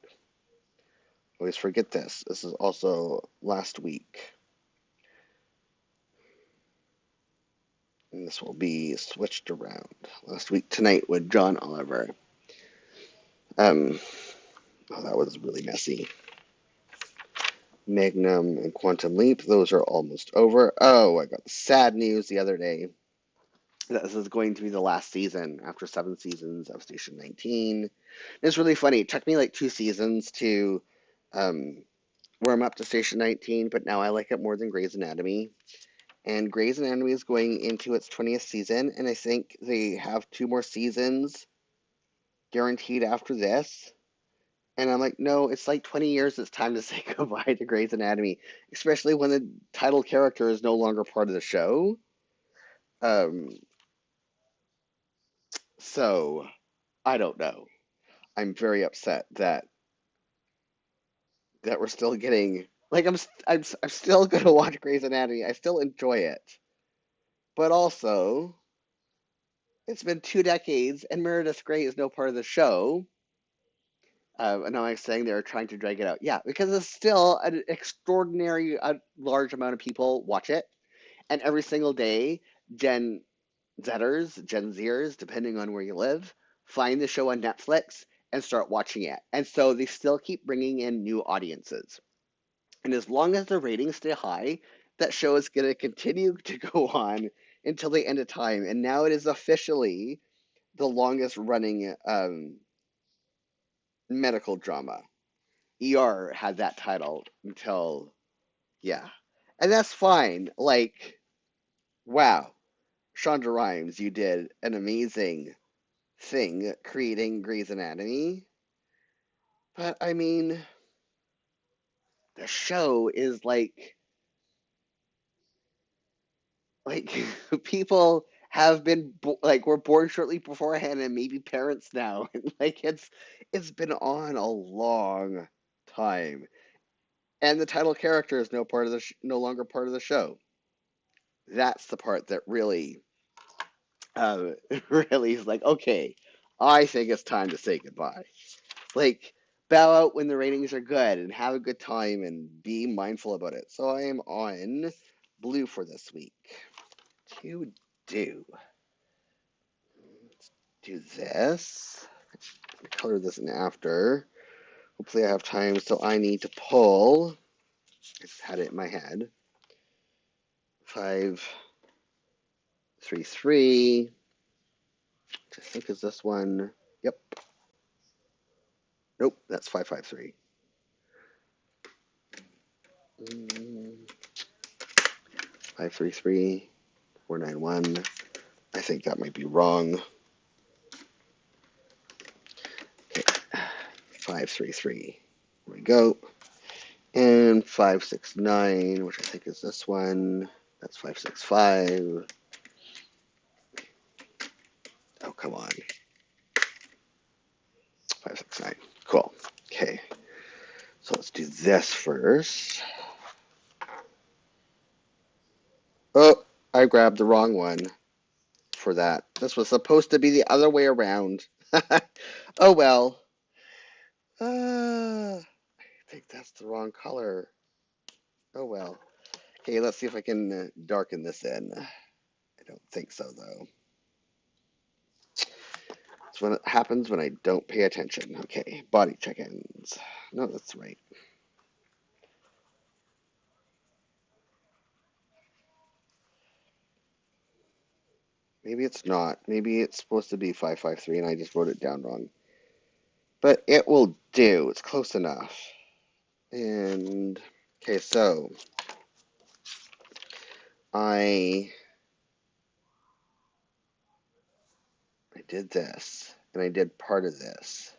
Always forget this. This is also last week. And this will be switched around. Last week tonight with John Oliver. Um, oh, that was really messy. Magnum and Quantum Leap, those are almost over. Oh, I got sad news the other day that this is going to be the last season after 7 seasons of Station 19. It's really funny. It took me like 2 seasons to um, warm up to Station 19, but now I like it more than Grey's Anatomy. And Grey's Anatomy is going into its 20th season, and I think they have 2 more seasons guaranteed after this. And I'm like, no, it's like 20 years. It's time to say goodbye to Grey's Anatomy, especially when the title character is no longer part of the show. Um, so I don't know. I'm very upset that we're still getting like I'm still gonna watch Grey's Anatomy. I still enjoy it, but also it's been 2 decades and Meredith Grey is no part of the show. And now I'm saying they're trying to drag it out. Yeah, because it's still an extraordinary large amount of people watch it, and every single day, Gen Zers, Gen Zers, depending on where you live, find the show on Netflix and start watching it. And so they still keep bringing in new audiences. And as long as the ratings stay high, that show is going to continue to go on until the end of time. And now it is officially the longest running medical drama. ER had that title until, yeah. And that's fine. Like, wow, Shonda Rhimes, you did an amazing thing creating Grey's Anatomy. But I mean, the show is like people have been like were born shortly beforehand and maybe parents now. Like it's been on a long time, and the title character is no longer part of the show. That's the part that really uh, really is like, okay, I think it's time to say goodbye. Like, bow out when the ratings are good and have a good time and be mindful about it. So I am on blue for this week. To do. Let's do this. Color this in after. Hopefully I have time, so I need to pull. I just had it in my head. 533. Which I think is this one. Yep. Nope, that's 553. 533, 491. I think that might be wrong. Okay, 533. There we go. And 569, which I think is this one. That's 565. Oh, come on. 5, 6, 9. Cool. Okay. So let's do this first. Oh, I grabbed the wrong one for that. This was supposed to be the other way around. Oh well. I think that's the wrong color. Oh well. Okay, let's see if I can darken this in. I don't think so, though. It's when it happens when I don't pay attention. Okay, body check-ins. No, that's right. Maybe it's not. Maybe it's supposed to be 553 and I just wrote it down wrong. But it will do. It's close enough. And okay, so I I did this and I did part of this.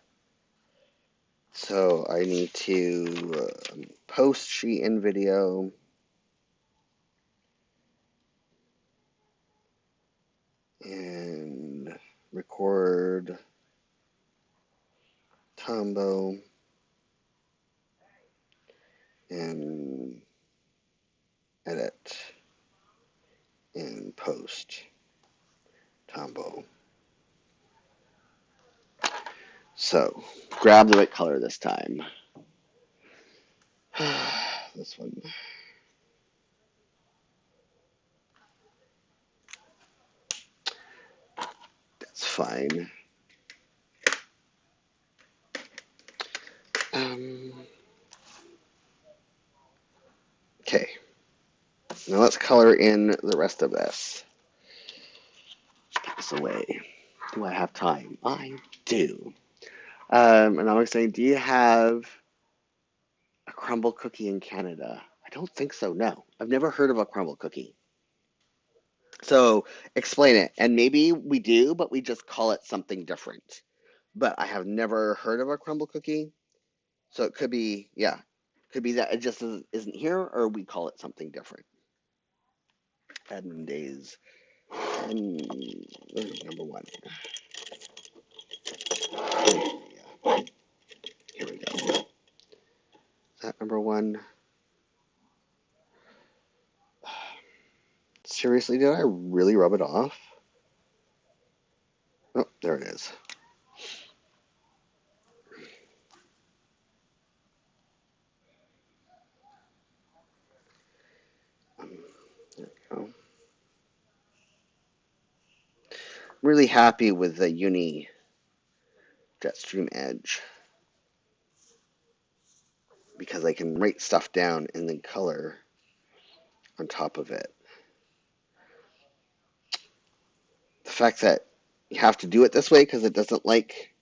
So I need to post sheet in video and record Tombow and edit and post Tombow. So grab the right color this time. This one. That's fine. Okay. Now let's color in the rest of this. Put this away. Do I have time? I do. And I'm saying, do you have a crumble cookie in Canada? I don't think so. No, I've never heard of a crumble cookie. So explain it. And maybe we do, but we just call it something different. But I have never heard of a crumble cookie. So it could be, yeah, could be that it just isn't here, or we call it something different. Admin days. And number one. Yeah, here we go. Is that number one? Seriously, did I really rub it off? Oh, there it is. There we go. Really happy with the Uni Jetstream Edge because I can write stuff down and then color on top of it. The fact that you have to do it this way because it doesn't like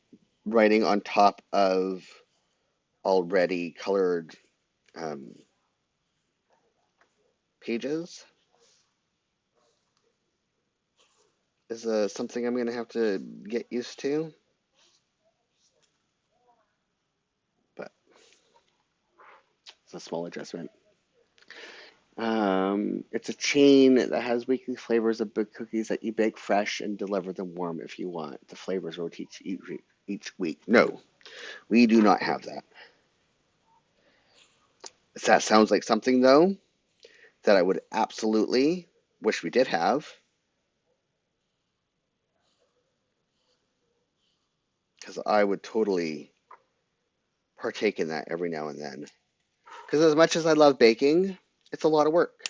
writing on top of already colored pages is something I'm going to have to get used to. But it's a small adjustment. It's a chain that has weekly flavors of big cookies that you bake fresh and deliver them warm if you want. The flavors rotate each week. No, we do not have that. That sounds like something, though, that I would absolutely wish we did have. Because I would totally partake in that every now and then. Because as much as I love baking, it's a lot of work.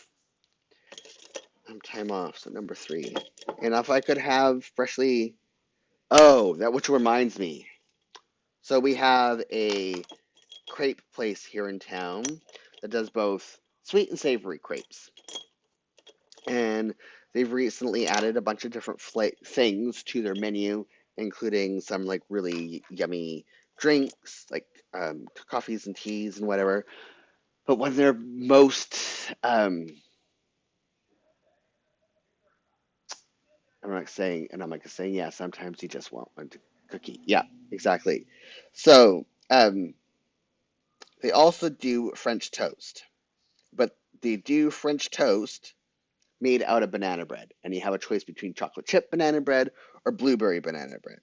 Time off, so number 3. And if I could have freshly... Oh, that which reminds me. So we have a crepe place here in town that does both sweet and savory crepes. And they've recently added a bunch of different things to their menu, including some like really yummy drinks, like coffees and teas and whatever. But one of their most, I'm not saying, yeah, sometimes you just want one cookie. Yeah, exactly. So they also do French toast, but they do French toast made out of banana bread, and you have a choice between chocolate chip banana bread or blueberry banana bread.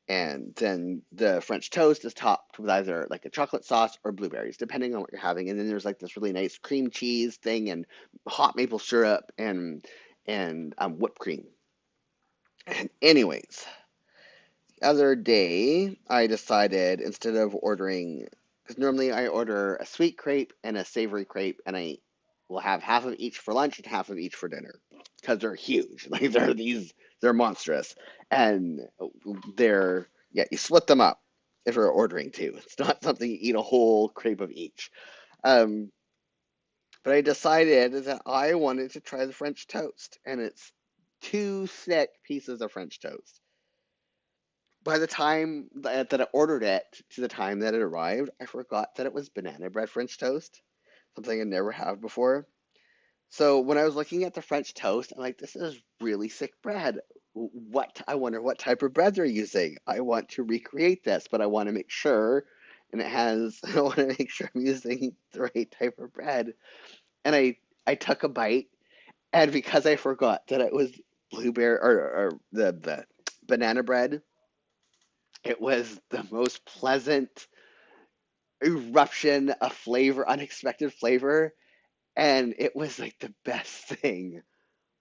And then the French toast is topped with either like a chocolate sauce or blueberries, depending on what you're having. And then there's like this really nice cream cheese thing and hot maple syrup and whipped cream. And anyways, the other day I decided instead of ordering, because normally I order a sweet crepe and a savory crepe, and I will have half of each for lunch and half of each for dinner because they're huge. Like they're monstrous, and yeah, you split them up if you're ordering two. It's not something you eat a whole crepe of each. Um, but I decided that I wanted to try the French toast, and it's two thick pieces of French toast. By the time that I ordered it to the time that it arrived, I forgot that it was banana bread French toast, something I never have before. So when I was looking at the French toast, I'm like, this is really thick bread. I wonder what type of bread they're using. I want to recreate this, but I want to make sure, I want to make sure I'm using the right type of bread. And I took a bite, and because I forgot that it was blueberry or the banana bread, it was the most pleasant eruption of flavor, unexpected flavor, and it was like the best thing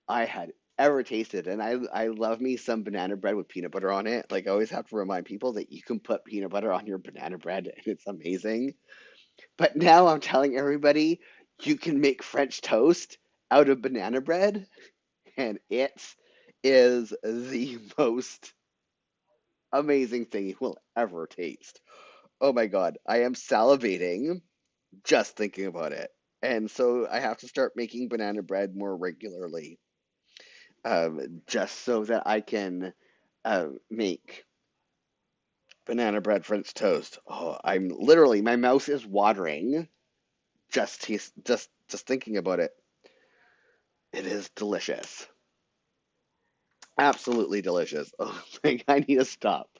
I had ever tasted. And I love me some banana bread with peanut butter on it. Like I always have to remind people that you can put peanut butter on your banana bread and it's amazing. But now I'm telling everybody you can make French toast out of banana bread, and it is the most amazing thing you will ever taste. Oh my God, I am salivating just thinking about it. And so I have to start making banana bread more regularly, just so that I can make banana bread French toast. Oh, I'm literally, my mouth is watering just thinking about it. It is delicious. Absolutely delicious. Oh, like, I need to stop.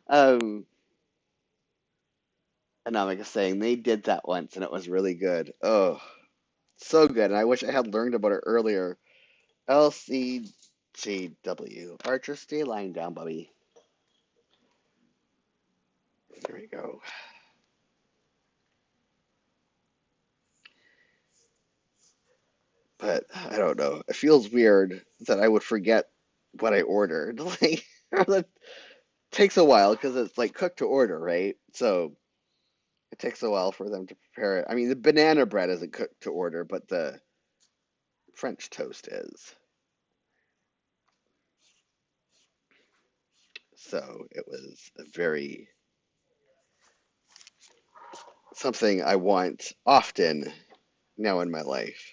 Um, and I'm like saying they did that once and it was really good. Oh, so good. And I wish I had learned about it earlier. LCGW. Archer, stay lying down, Bubby. There we go. But I don't know. It feels weird that I would forget what I ordered. Like, it takes a while because it's like cooked to order, right? So it takes a while for them to prepare it. I mean, the banana bread isn't cooked to order, but the French toast is. So it was a very something I want often now in my life.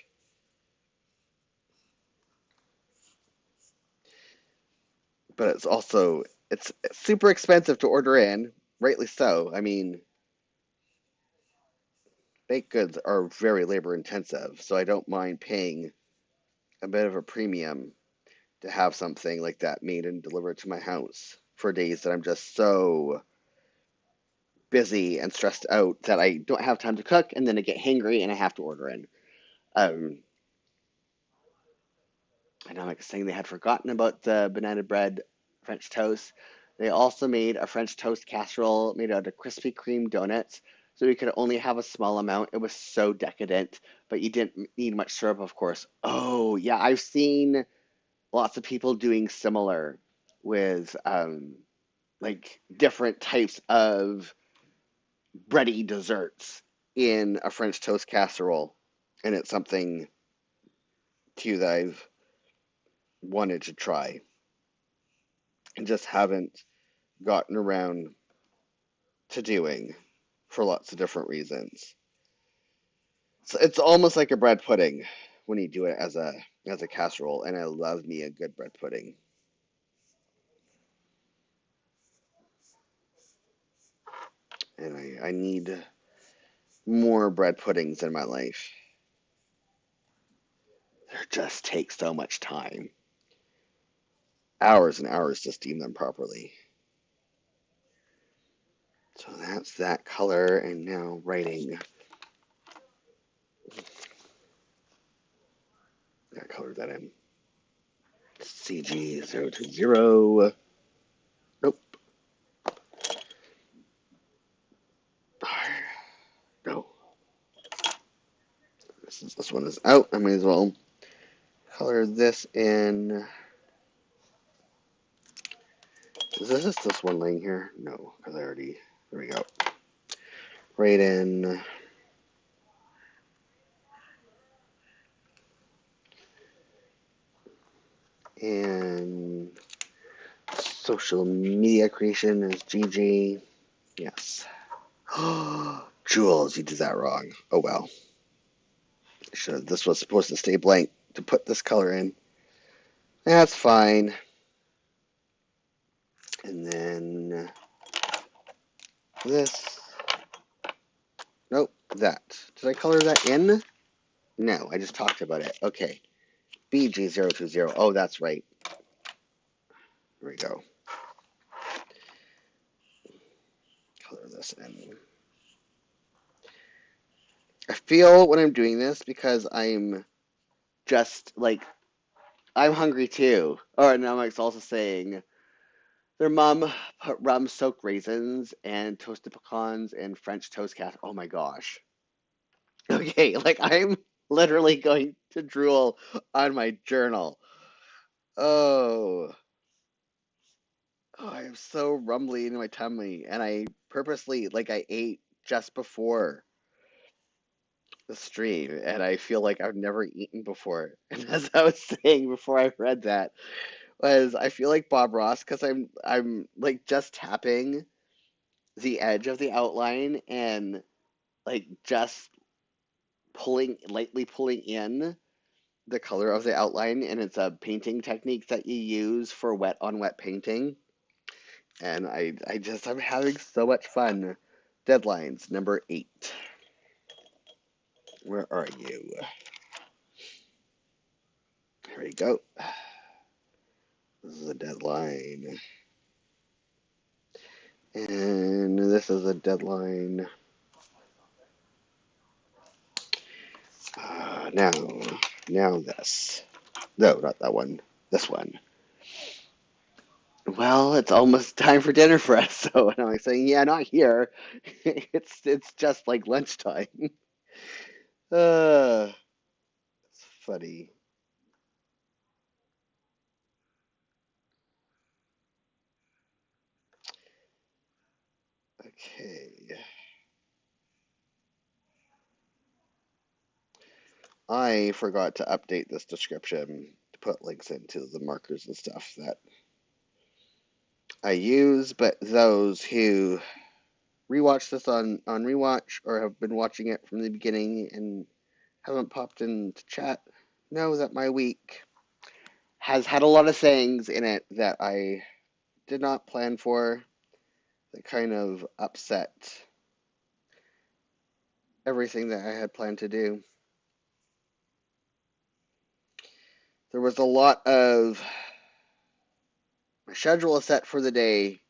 But it's super expensive to order in, rightly so. I mean, baked goods are very labor intensive, so I don't mind paying a bit of a premium to have something like that made and delivered to my house for days that I'm just so busy and stressed out that I don't have time to cook, and then I get hangry and I have to order in. Um, I know, like saying they had forgotten about the banana bread French toast. They also made a French toast casserole made out of Krispy Kreme donuts. So you could only have a small amount. It was so decadent, but you didn't need much syrup, of course. Oh, yeah, I've seen lots of people doing similar with like different types of bready desserts in a French toast casserole. And it's something too that I've wanted to try and just haven't gotten around to doing for lots of different reasons. So it's almost like a bread pudding when you do it as a casserole, and I love me a good bread pudding. And I need more bread puddings in my life. They just take so much time. Hours and hours to steam them properly. So that's that color, and now writing. Gotta color that in. CG020. Nope. this one is out, I may as well color this in. Is this just this one laying here? No, because I already, there we go. Right in. And social media creation is GG. Yes. Jules, you did that wrong. Oh well. This was supposed to stay blank to put this color in. That's fine. And then this. Nope, that. Did I color that in? No, I just talked about it. Okay. BG020. Oh, that's right. Here we go. Color this in. I feel when I'm doing this because I'm just like, I'm hungry too. Oh, and I'm also saying their mom put rum soaked raisins and toasted pecans and French toast cat. Oh my gosh. Okay, like I'm literally going to drool on my journal. Oh, I am so rumbly in my tummy, and I purposely like I ate just before the stream, and I feel like I've never eaten before. And as I was saying before I read that, was I feel like Bob Ross because I'm like just tapping the edge of the outline and like just lightly pulling in the color of the outline, and it's a painting technique that you use for wet on wet painting. And I'm having so much fun. Deadlines number 8. Where are you? Here we go. This is a deadline. And this is a deadline. Now this. No, not that one. This one. Well, it's almost time for dinner for us. So and I'm like saying, yeah, not here. It's just like lunchtime. It's funny. Okay. I forgot to update this description to put links into the markers and stuff that I use, but those who rewatch this on rewatch or have been watching it from the beginning and haven't popped into chat know that my week has had a lot of sayings in it that I did not plan for, that kind of upset everything that I had planned to do. There was a lot of my schedule is set for the day,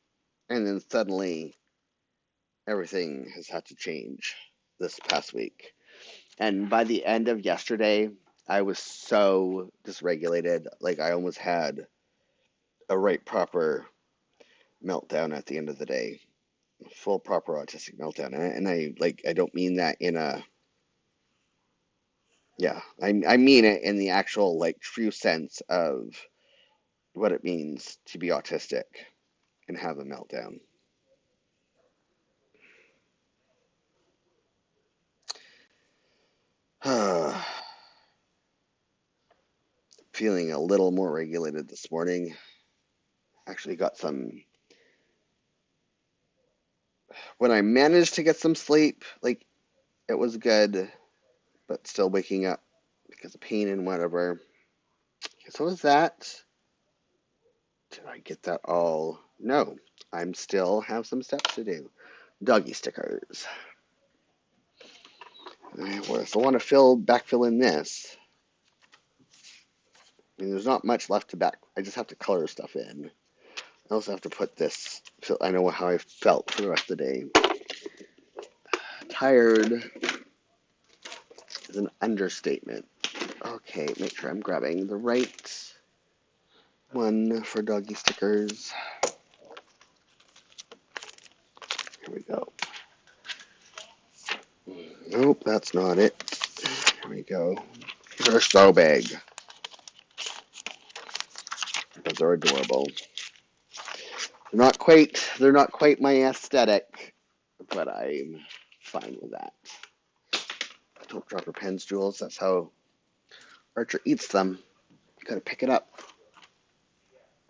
and then suddenly everything has had to change this past week. And by the end of yesterday, I was so dysregulated. Like I almost had a right proper meltdown at the end of the day, full proper autistic meltdown. And I don't mean that in a yeah. I mean it in the actual like true sense of what it means to be autistic and have a meltdown. Feeling a little more regulated this morning. Actually got some when I managed to get some sleep, like it was good, but still waking up because of pain and whatever. So was that. Did I get that all? No, I'm still have some steps to do. Doggy stickers. I still want to backfill in this. I mean, there's not much left to back. I just have to color stuff in. I also have to put this. So I know how I felt for the rest of the day. Tired is an understatement. Okay, make sure I'm grabbing the right one for doggy stickers. Here we go. Nope, that's not it. Here There we go. They're so big, but they're adorable. They're not quite my aesthetic, but I'm fine with that. Don't drop your pens, Jules. That's how Archer eats them. You gotta pick it up.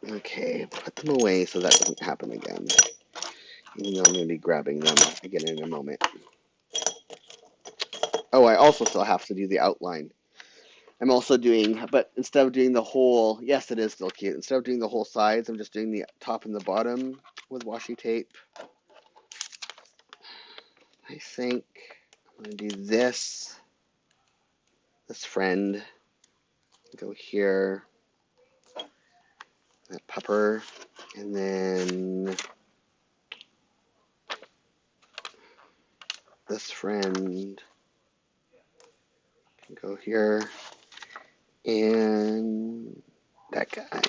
Okay, put them away so that doesn't happen again. Even though I'm gonna be grabbing them again in a moment. Oh, I also still have to do the outline. I'm also doing, but instead of doing the whole, yes, it is still cute. Instead of doing the whole sides, I'm just doing the top and the bottom with washi tape. I think I'm going to do this friend, go here, that pupper, and then this friend can go here, and that guy.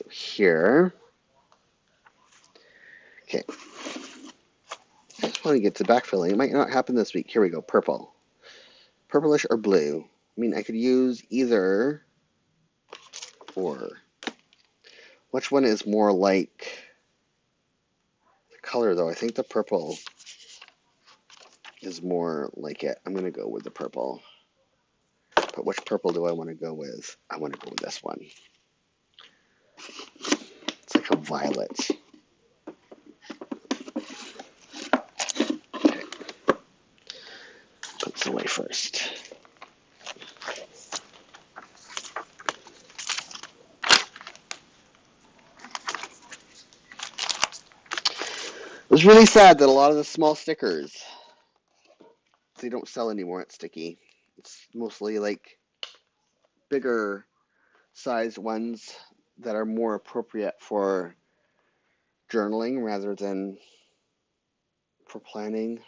Go here. Okay. I just want to get to backfilling. It might not happen this week. Here we go. Purple. Purplish or blue. I mean, I could use either or. Which one is more like the color, though? I think the purple is more like it. I'm going to go with the purple. But which purple do I want to go with? I want to go with this one. It's like a violet. Okay. Put this away first. It was really sad that a lot of the small stickers, they don't sell anymore at Sticky. It's mostly like bigger sized ones that are more appropriate for journaling rather than for planning,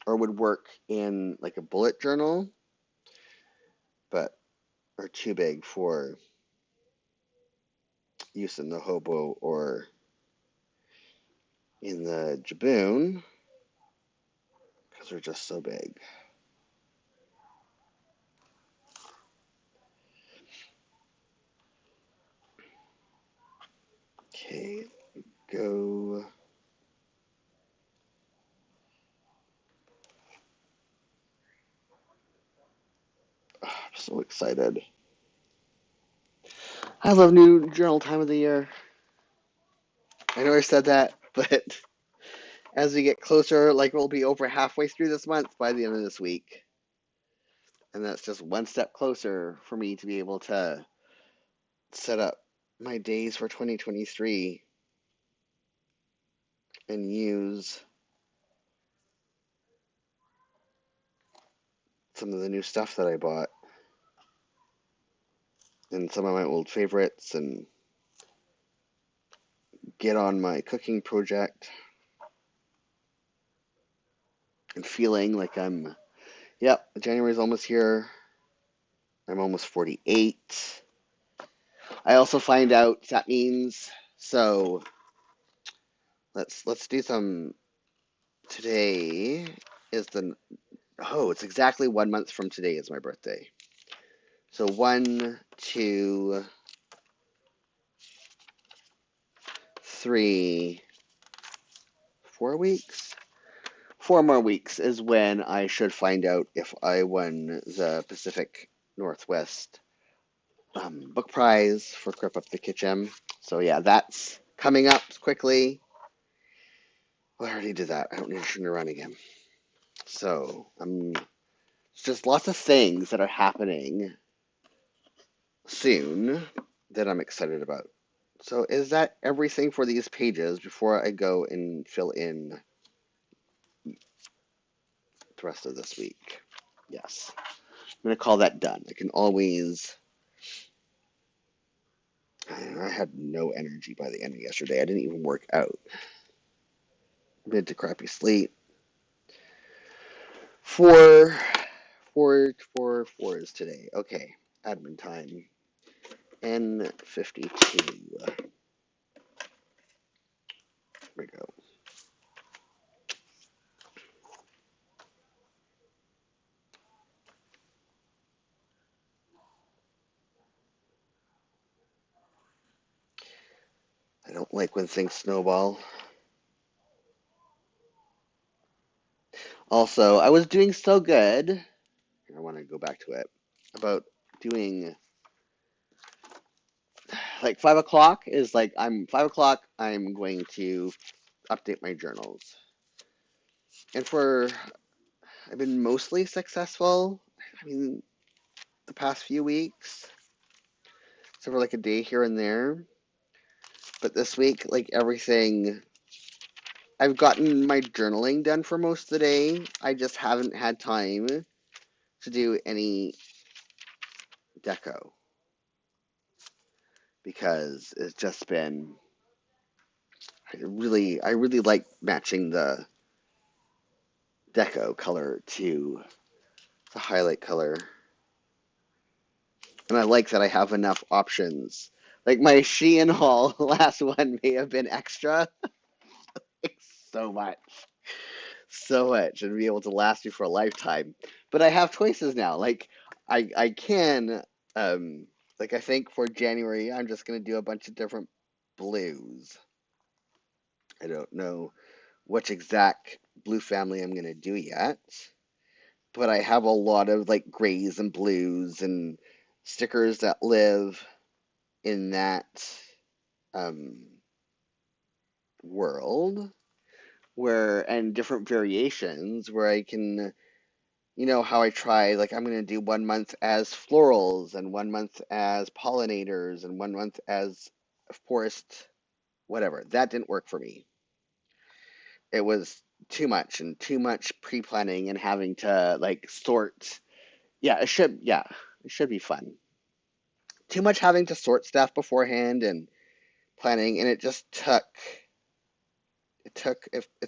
or would work in like a bullet journal, but are too big for use in the hobo or in the Jibun because they're just so big. Okay, go. Oh, I'm so excited. I love new journal time of the year. I know I said that, but as we get closer, like we'll be over halfway through this month by the end of this week. And that's just one step closer for me to be able to set up my days for 2023 and use some of the new stuff that I bought and some of my old favorites and get on my cooking project and feeling like January's almost here. I'm almost 48. I also find out that means, so let's do some. Today is it's exactly 1 month from today is my birthday. So 1, 2, 3, 4 weeks. 4 more weeks is when I should find out if I won the Pacific Northwest book prize for Crip Up the Kitchen. So yeah, that's coming up quickly. Well, I already did that. I don't need to turn around again. So it's just lots of things that are happening soon that I'm excited about. So is that everything for these pages before I go and fill in the rest of this week? Yes. I'm going to call that done. I can always... I had no energy by the end of yesterday. I didn't even work out. Mid to crappy sleep. Four is today. Okay, admin time. N52. There we go. like when things snowball. Also, I was doing so good. I want to go back to it about doing like 5 o'clock is like I'm 5 o'clock. I'm going to update my journals, and for I've been mostly successful. I mean, the past few weeks, so for like a day here and there. But this week, like everything, I've gotten my journaling done for most of the day. I just haven't had time to do any deco because it's just been I really like matching the deco color to the highlight color. And I like that I have enough options. Like my Shein haul last one may have been extra. So much. So much and be able to last me for a lifetime. But I have choices now. Like I can like I think for January I'm just gonna do a bunch of different blues. I don't know which exact blue family I'm gonna do yet, but I have a lot of like grays and blues and stickers that live in that um, world where and different variations where I can, how I try, like I'm going to do 1 month as florals and 1 month as pollinators and 1 month as forest, whatever. That didn't work for me. It was too much and too much pre-planning and having to like sort. Yeah, it should be fun. Too much having to sort stuff beforehand and planning, and it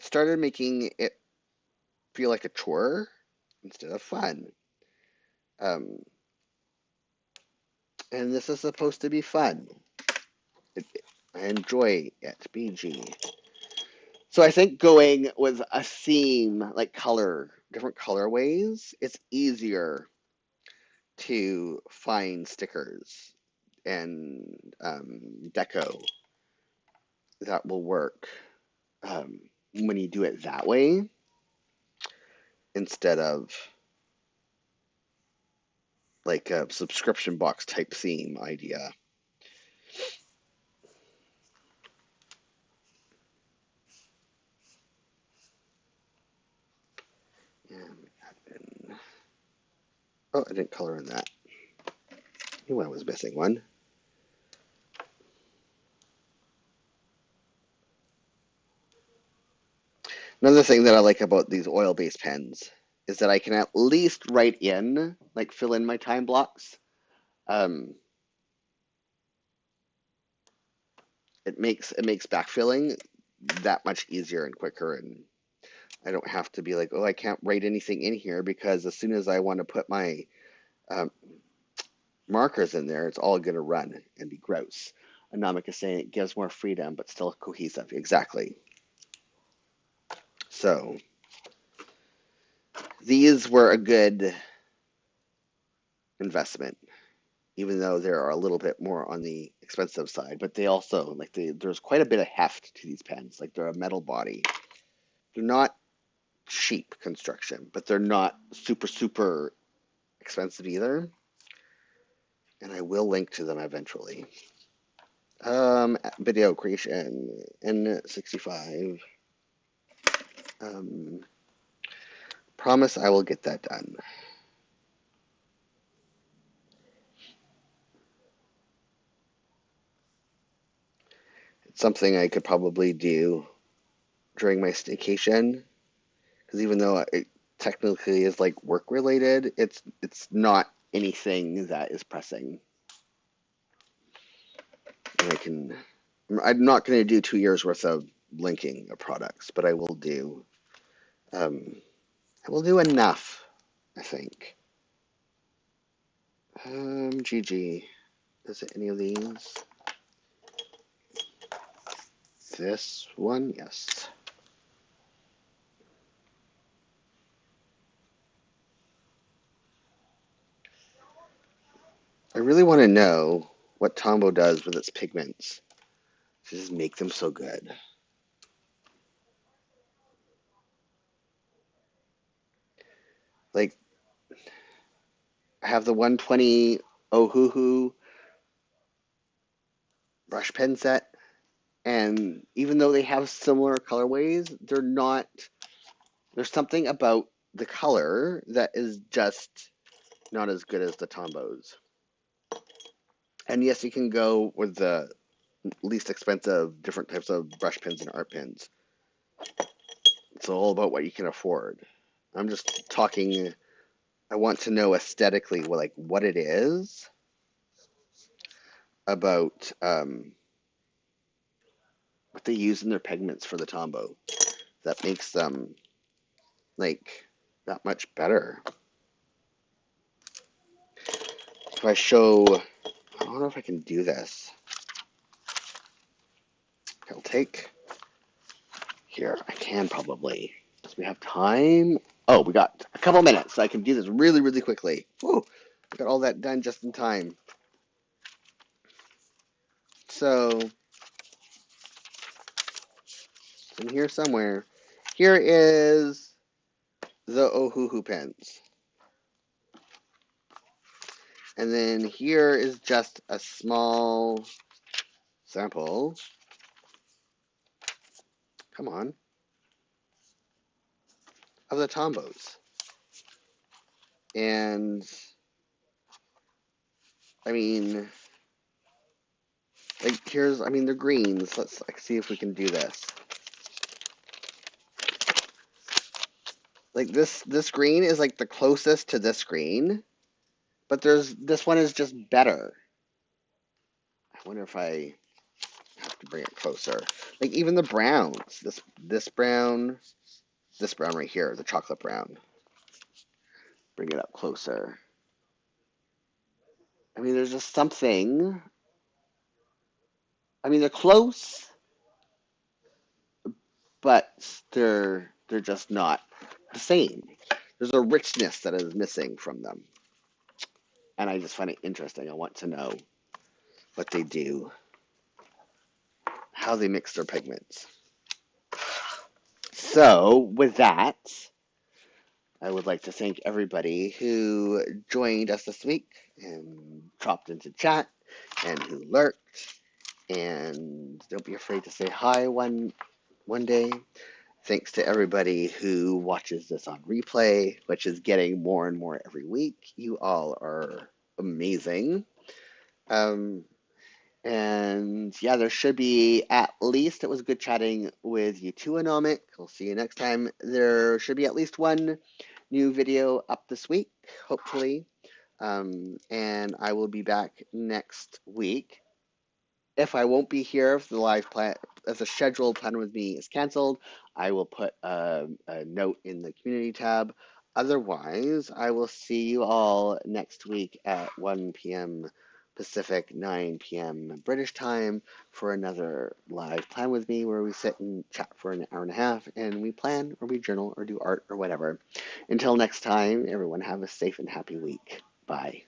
started making it feel like a chore instead of fun. Um, and this is supposed to be fun. It, I enjoy it, BG. So I think going with a theme like color, different colorways, it's easier to find stickers and deco that will work um, when you do it that way instead of like a subscription box type theme idea. And oh, I didn't color in that. I knew I was missing one. Another thing that I like about these oil-based pens is that I can at least write in, like fill in my time blocks. Um, it makes backfilling that much easier and quicker, and I don't have to be like, oh, I can't write anything in here because as soon as I want to put my um, markers in there, it's all going to run and be gross. Anamik is saying it gives more freedom, but still cohesive. Exactly. So these were a good investment, even though they are a little bit more on the expensive side. But they also there's quite a bit of heft to these pens. Like they're a metal body. They're not cheap construction, but they're not super super expensive either. And I will link to them eventually. Video creation N65. Um, promise I will get that done. It's something I could probably do during my staycation because even though it technically is like work related, it's not anything that is pressing. And I'm not going to do 2 years worth of linking of products, but um, I will do enough, I think. GG. Is it any of these? This one, yes. I really want to know what Tombow does with its pigments. to just make them so good. Like, I have the 120 Ohuhu brush pen set, and even though they have similar colorways, there's something about the color that is just not as good as the Tombos. And yes, you can go with the least expensive different types of brush pens and art pens. It's all about what you can afford. I'm just talking, I want to know aesthetically what it is about what they use in their pigments for the Tombow that makes them like that much better. If I show, I don't know if I can do this. I'll take, here, I can probably. Do we have time? Oh, we got a couple minutes, so I can do this really, really quickly. Whoa, I got all that done just in time. So, in here somewhere, here is the Ohuhu pens. And then here is just a small sample. Come on. Of the Tombos. And, I mean, like, here's, I mean, they're greens. Let's see if we can do this. Like, this green is, like, the closest to this green. But this one is just better. I wonder if I have to bring it closer. Like, even the browns. This brown right here, the chocolate brown. Bring it up closer. I mean, there's just something. I mean, they're close, but they're just not the same. There's a richness that is missing from them. And I just find it interesting. I want to know what they do, how they mix their pigments. So, with that, I would like to thank everybody who joined us this week and dropped into chat and who lurked. And don't be afraid to say hi one day. Thanks to everybody who watches this on replay, which is getting more and more every week. You all are amazing. And yeah, there should be at least, it was good chatting with you too, Anomic. We'll see you next time. There should be at least one new video up this week, hopefully. And I will be back next week. If I won't be here, if the live plan, if the scheduled plan with me is canceled, I will put a note in the community tab. Otherwise, I will see you all next week at 1 p.m. Pacific, 9 p.m. British time for another live plan with me where we sit and chat for an hour and a half and we plan or we journal or do art or whatever. Until next time, everyone have a safe and happy week. Bye.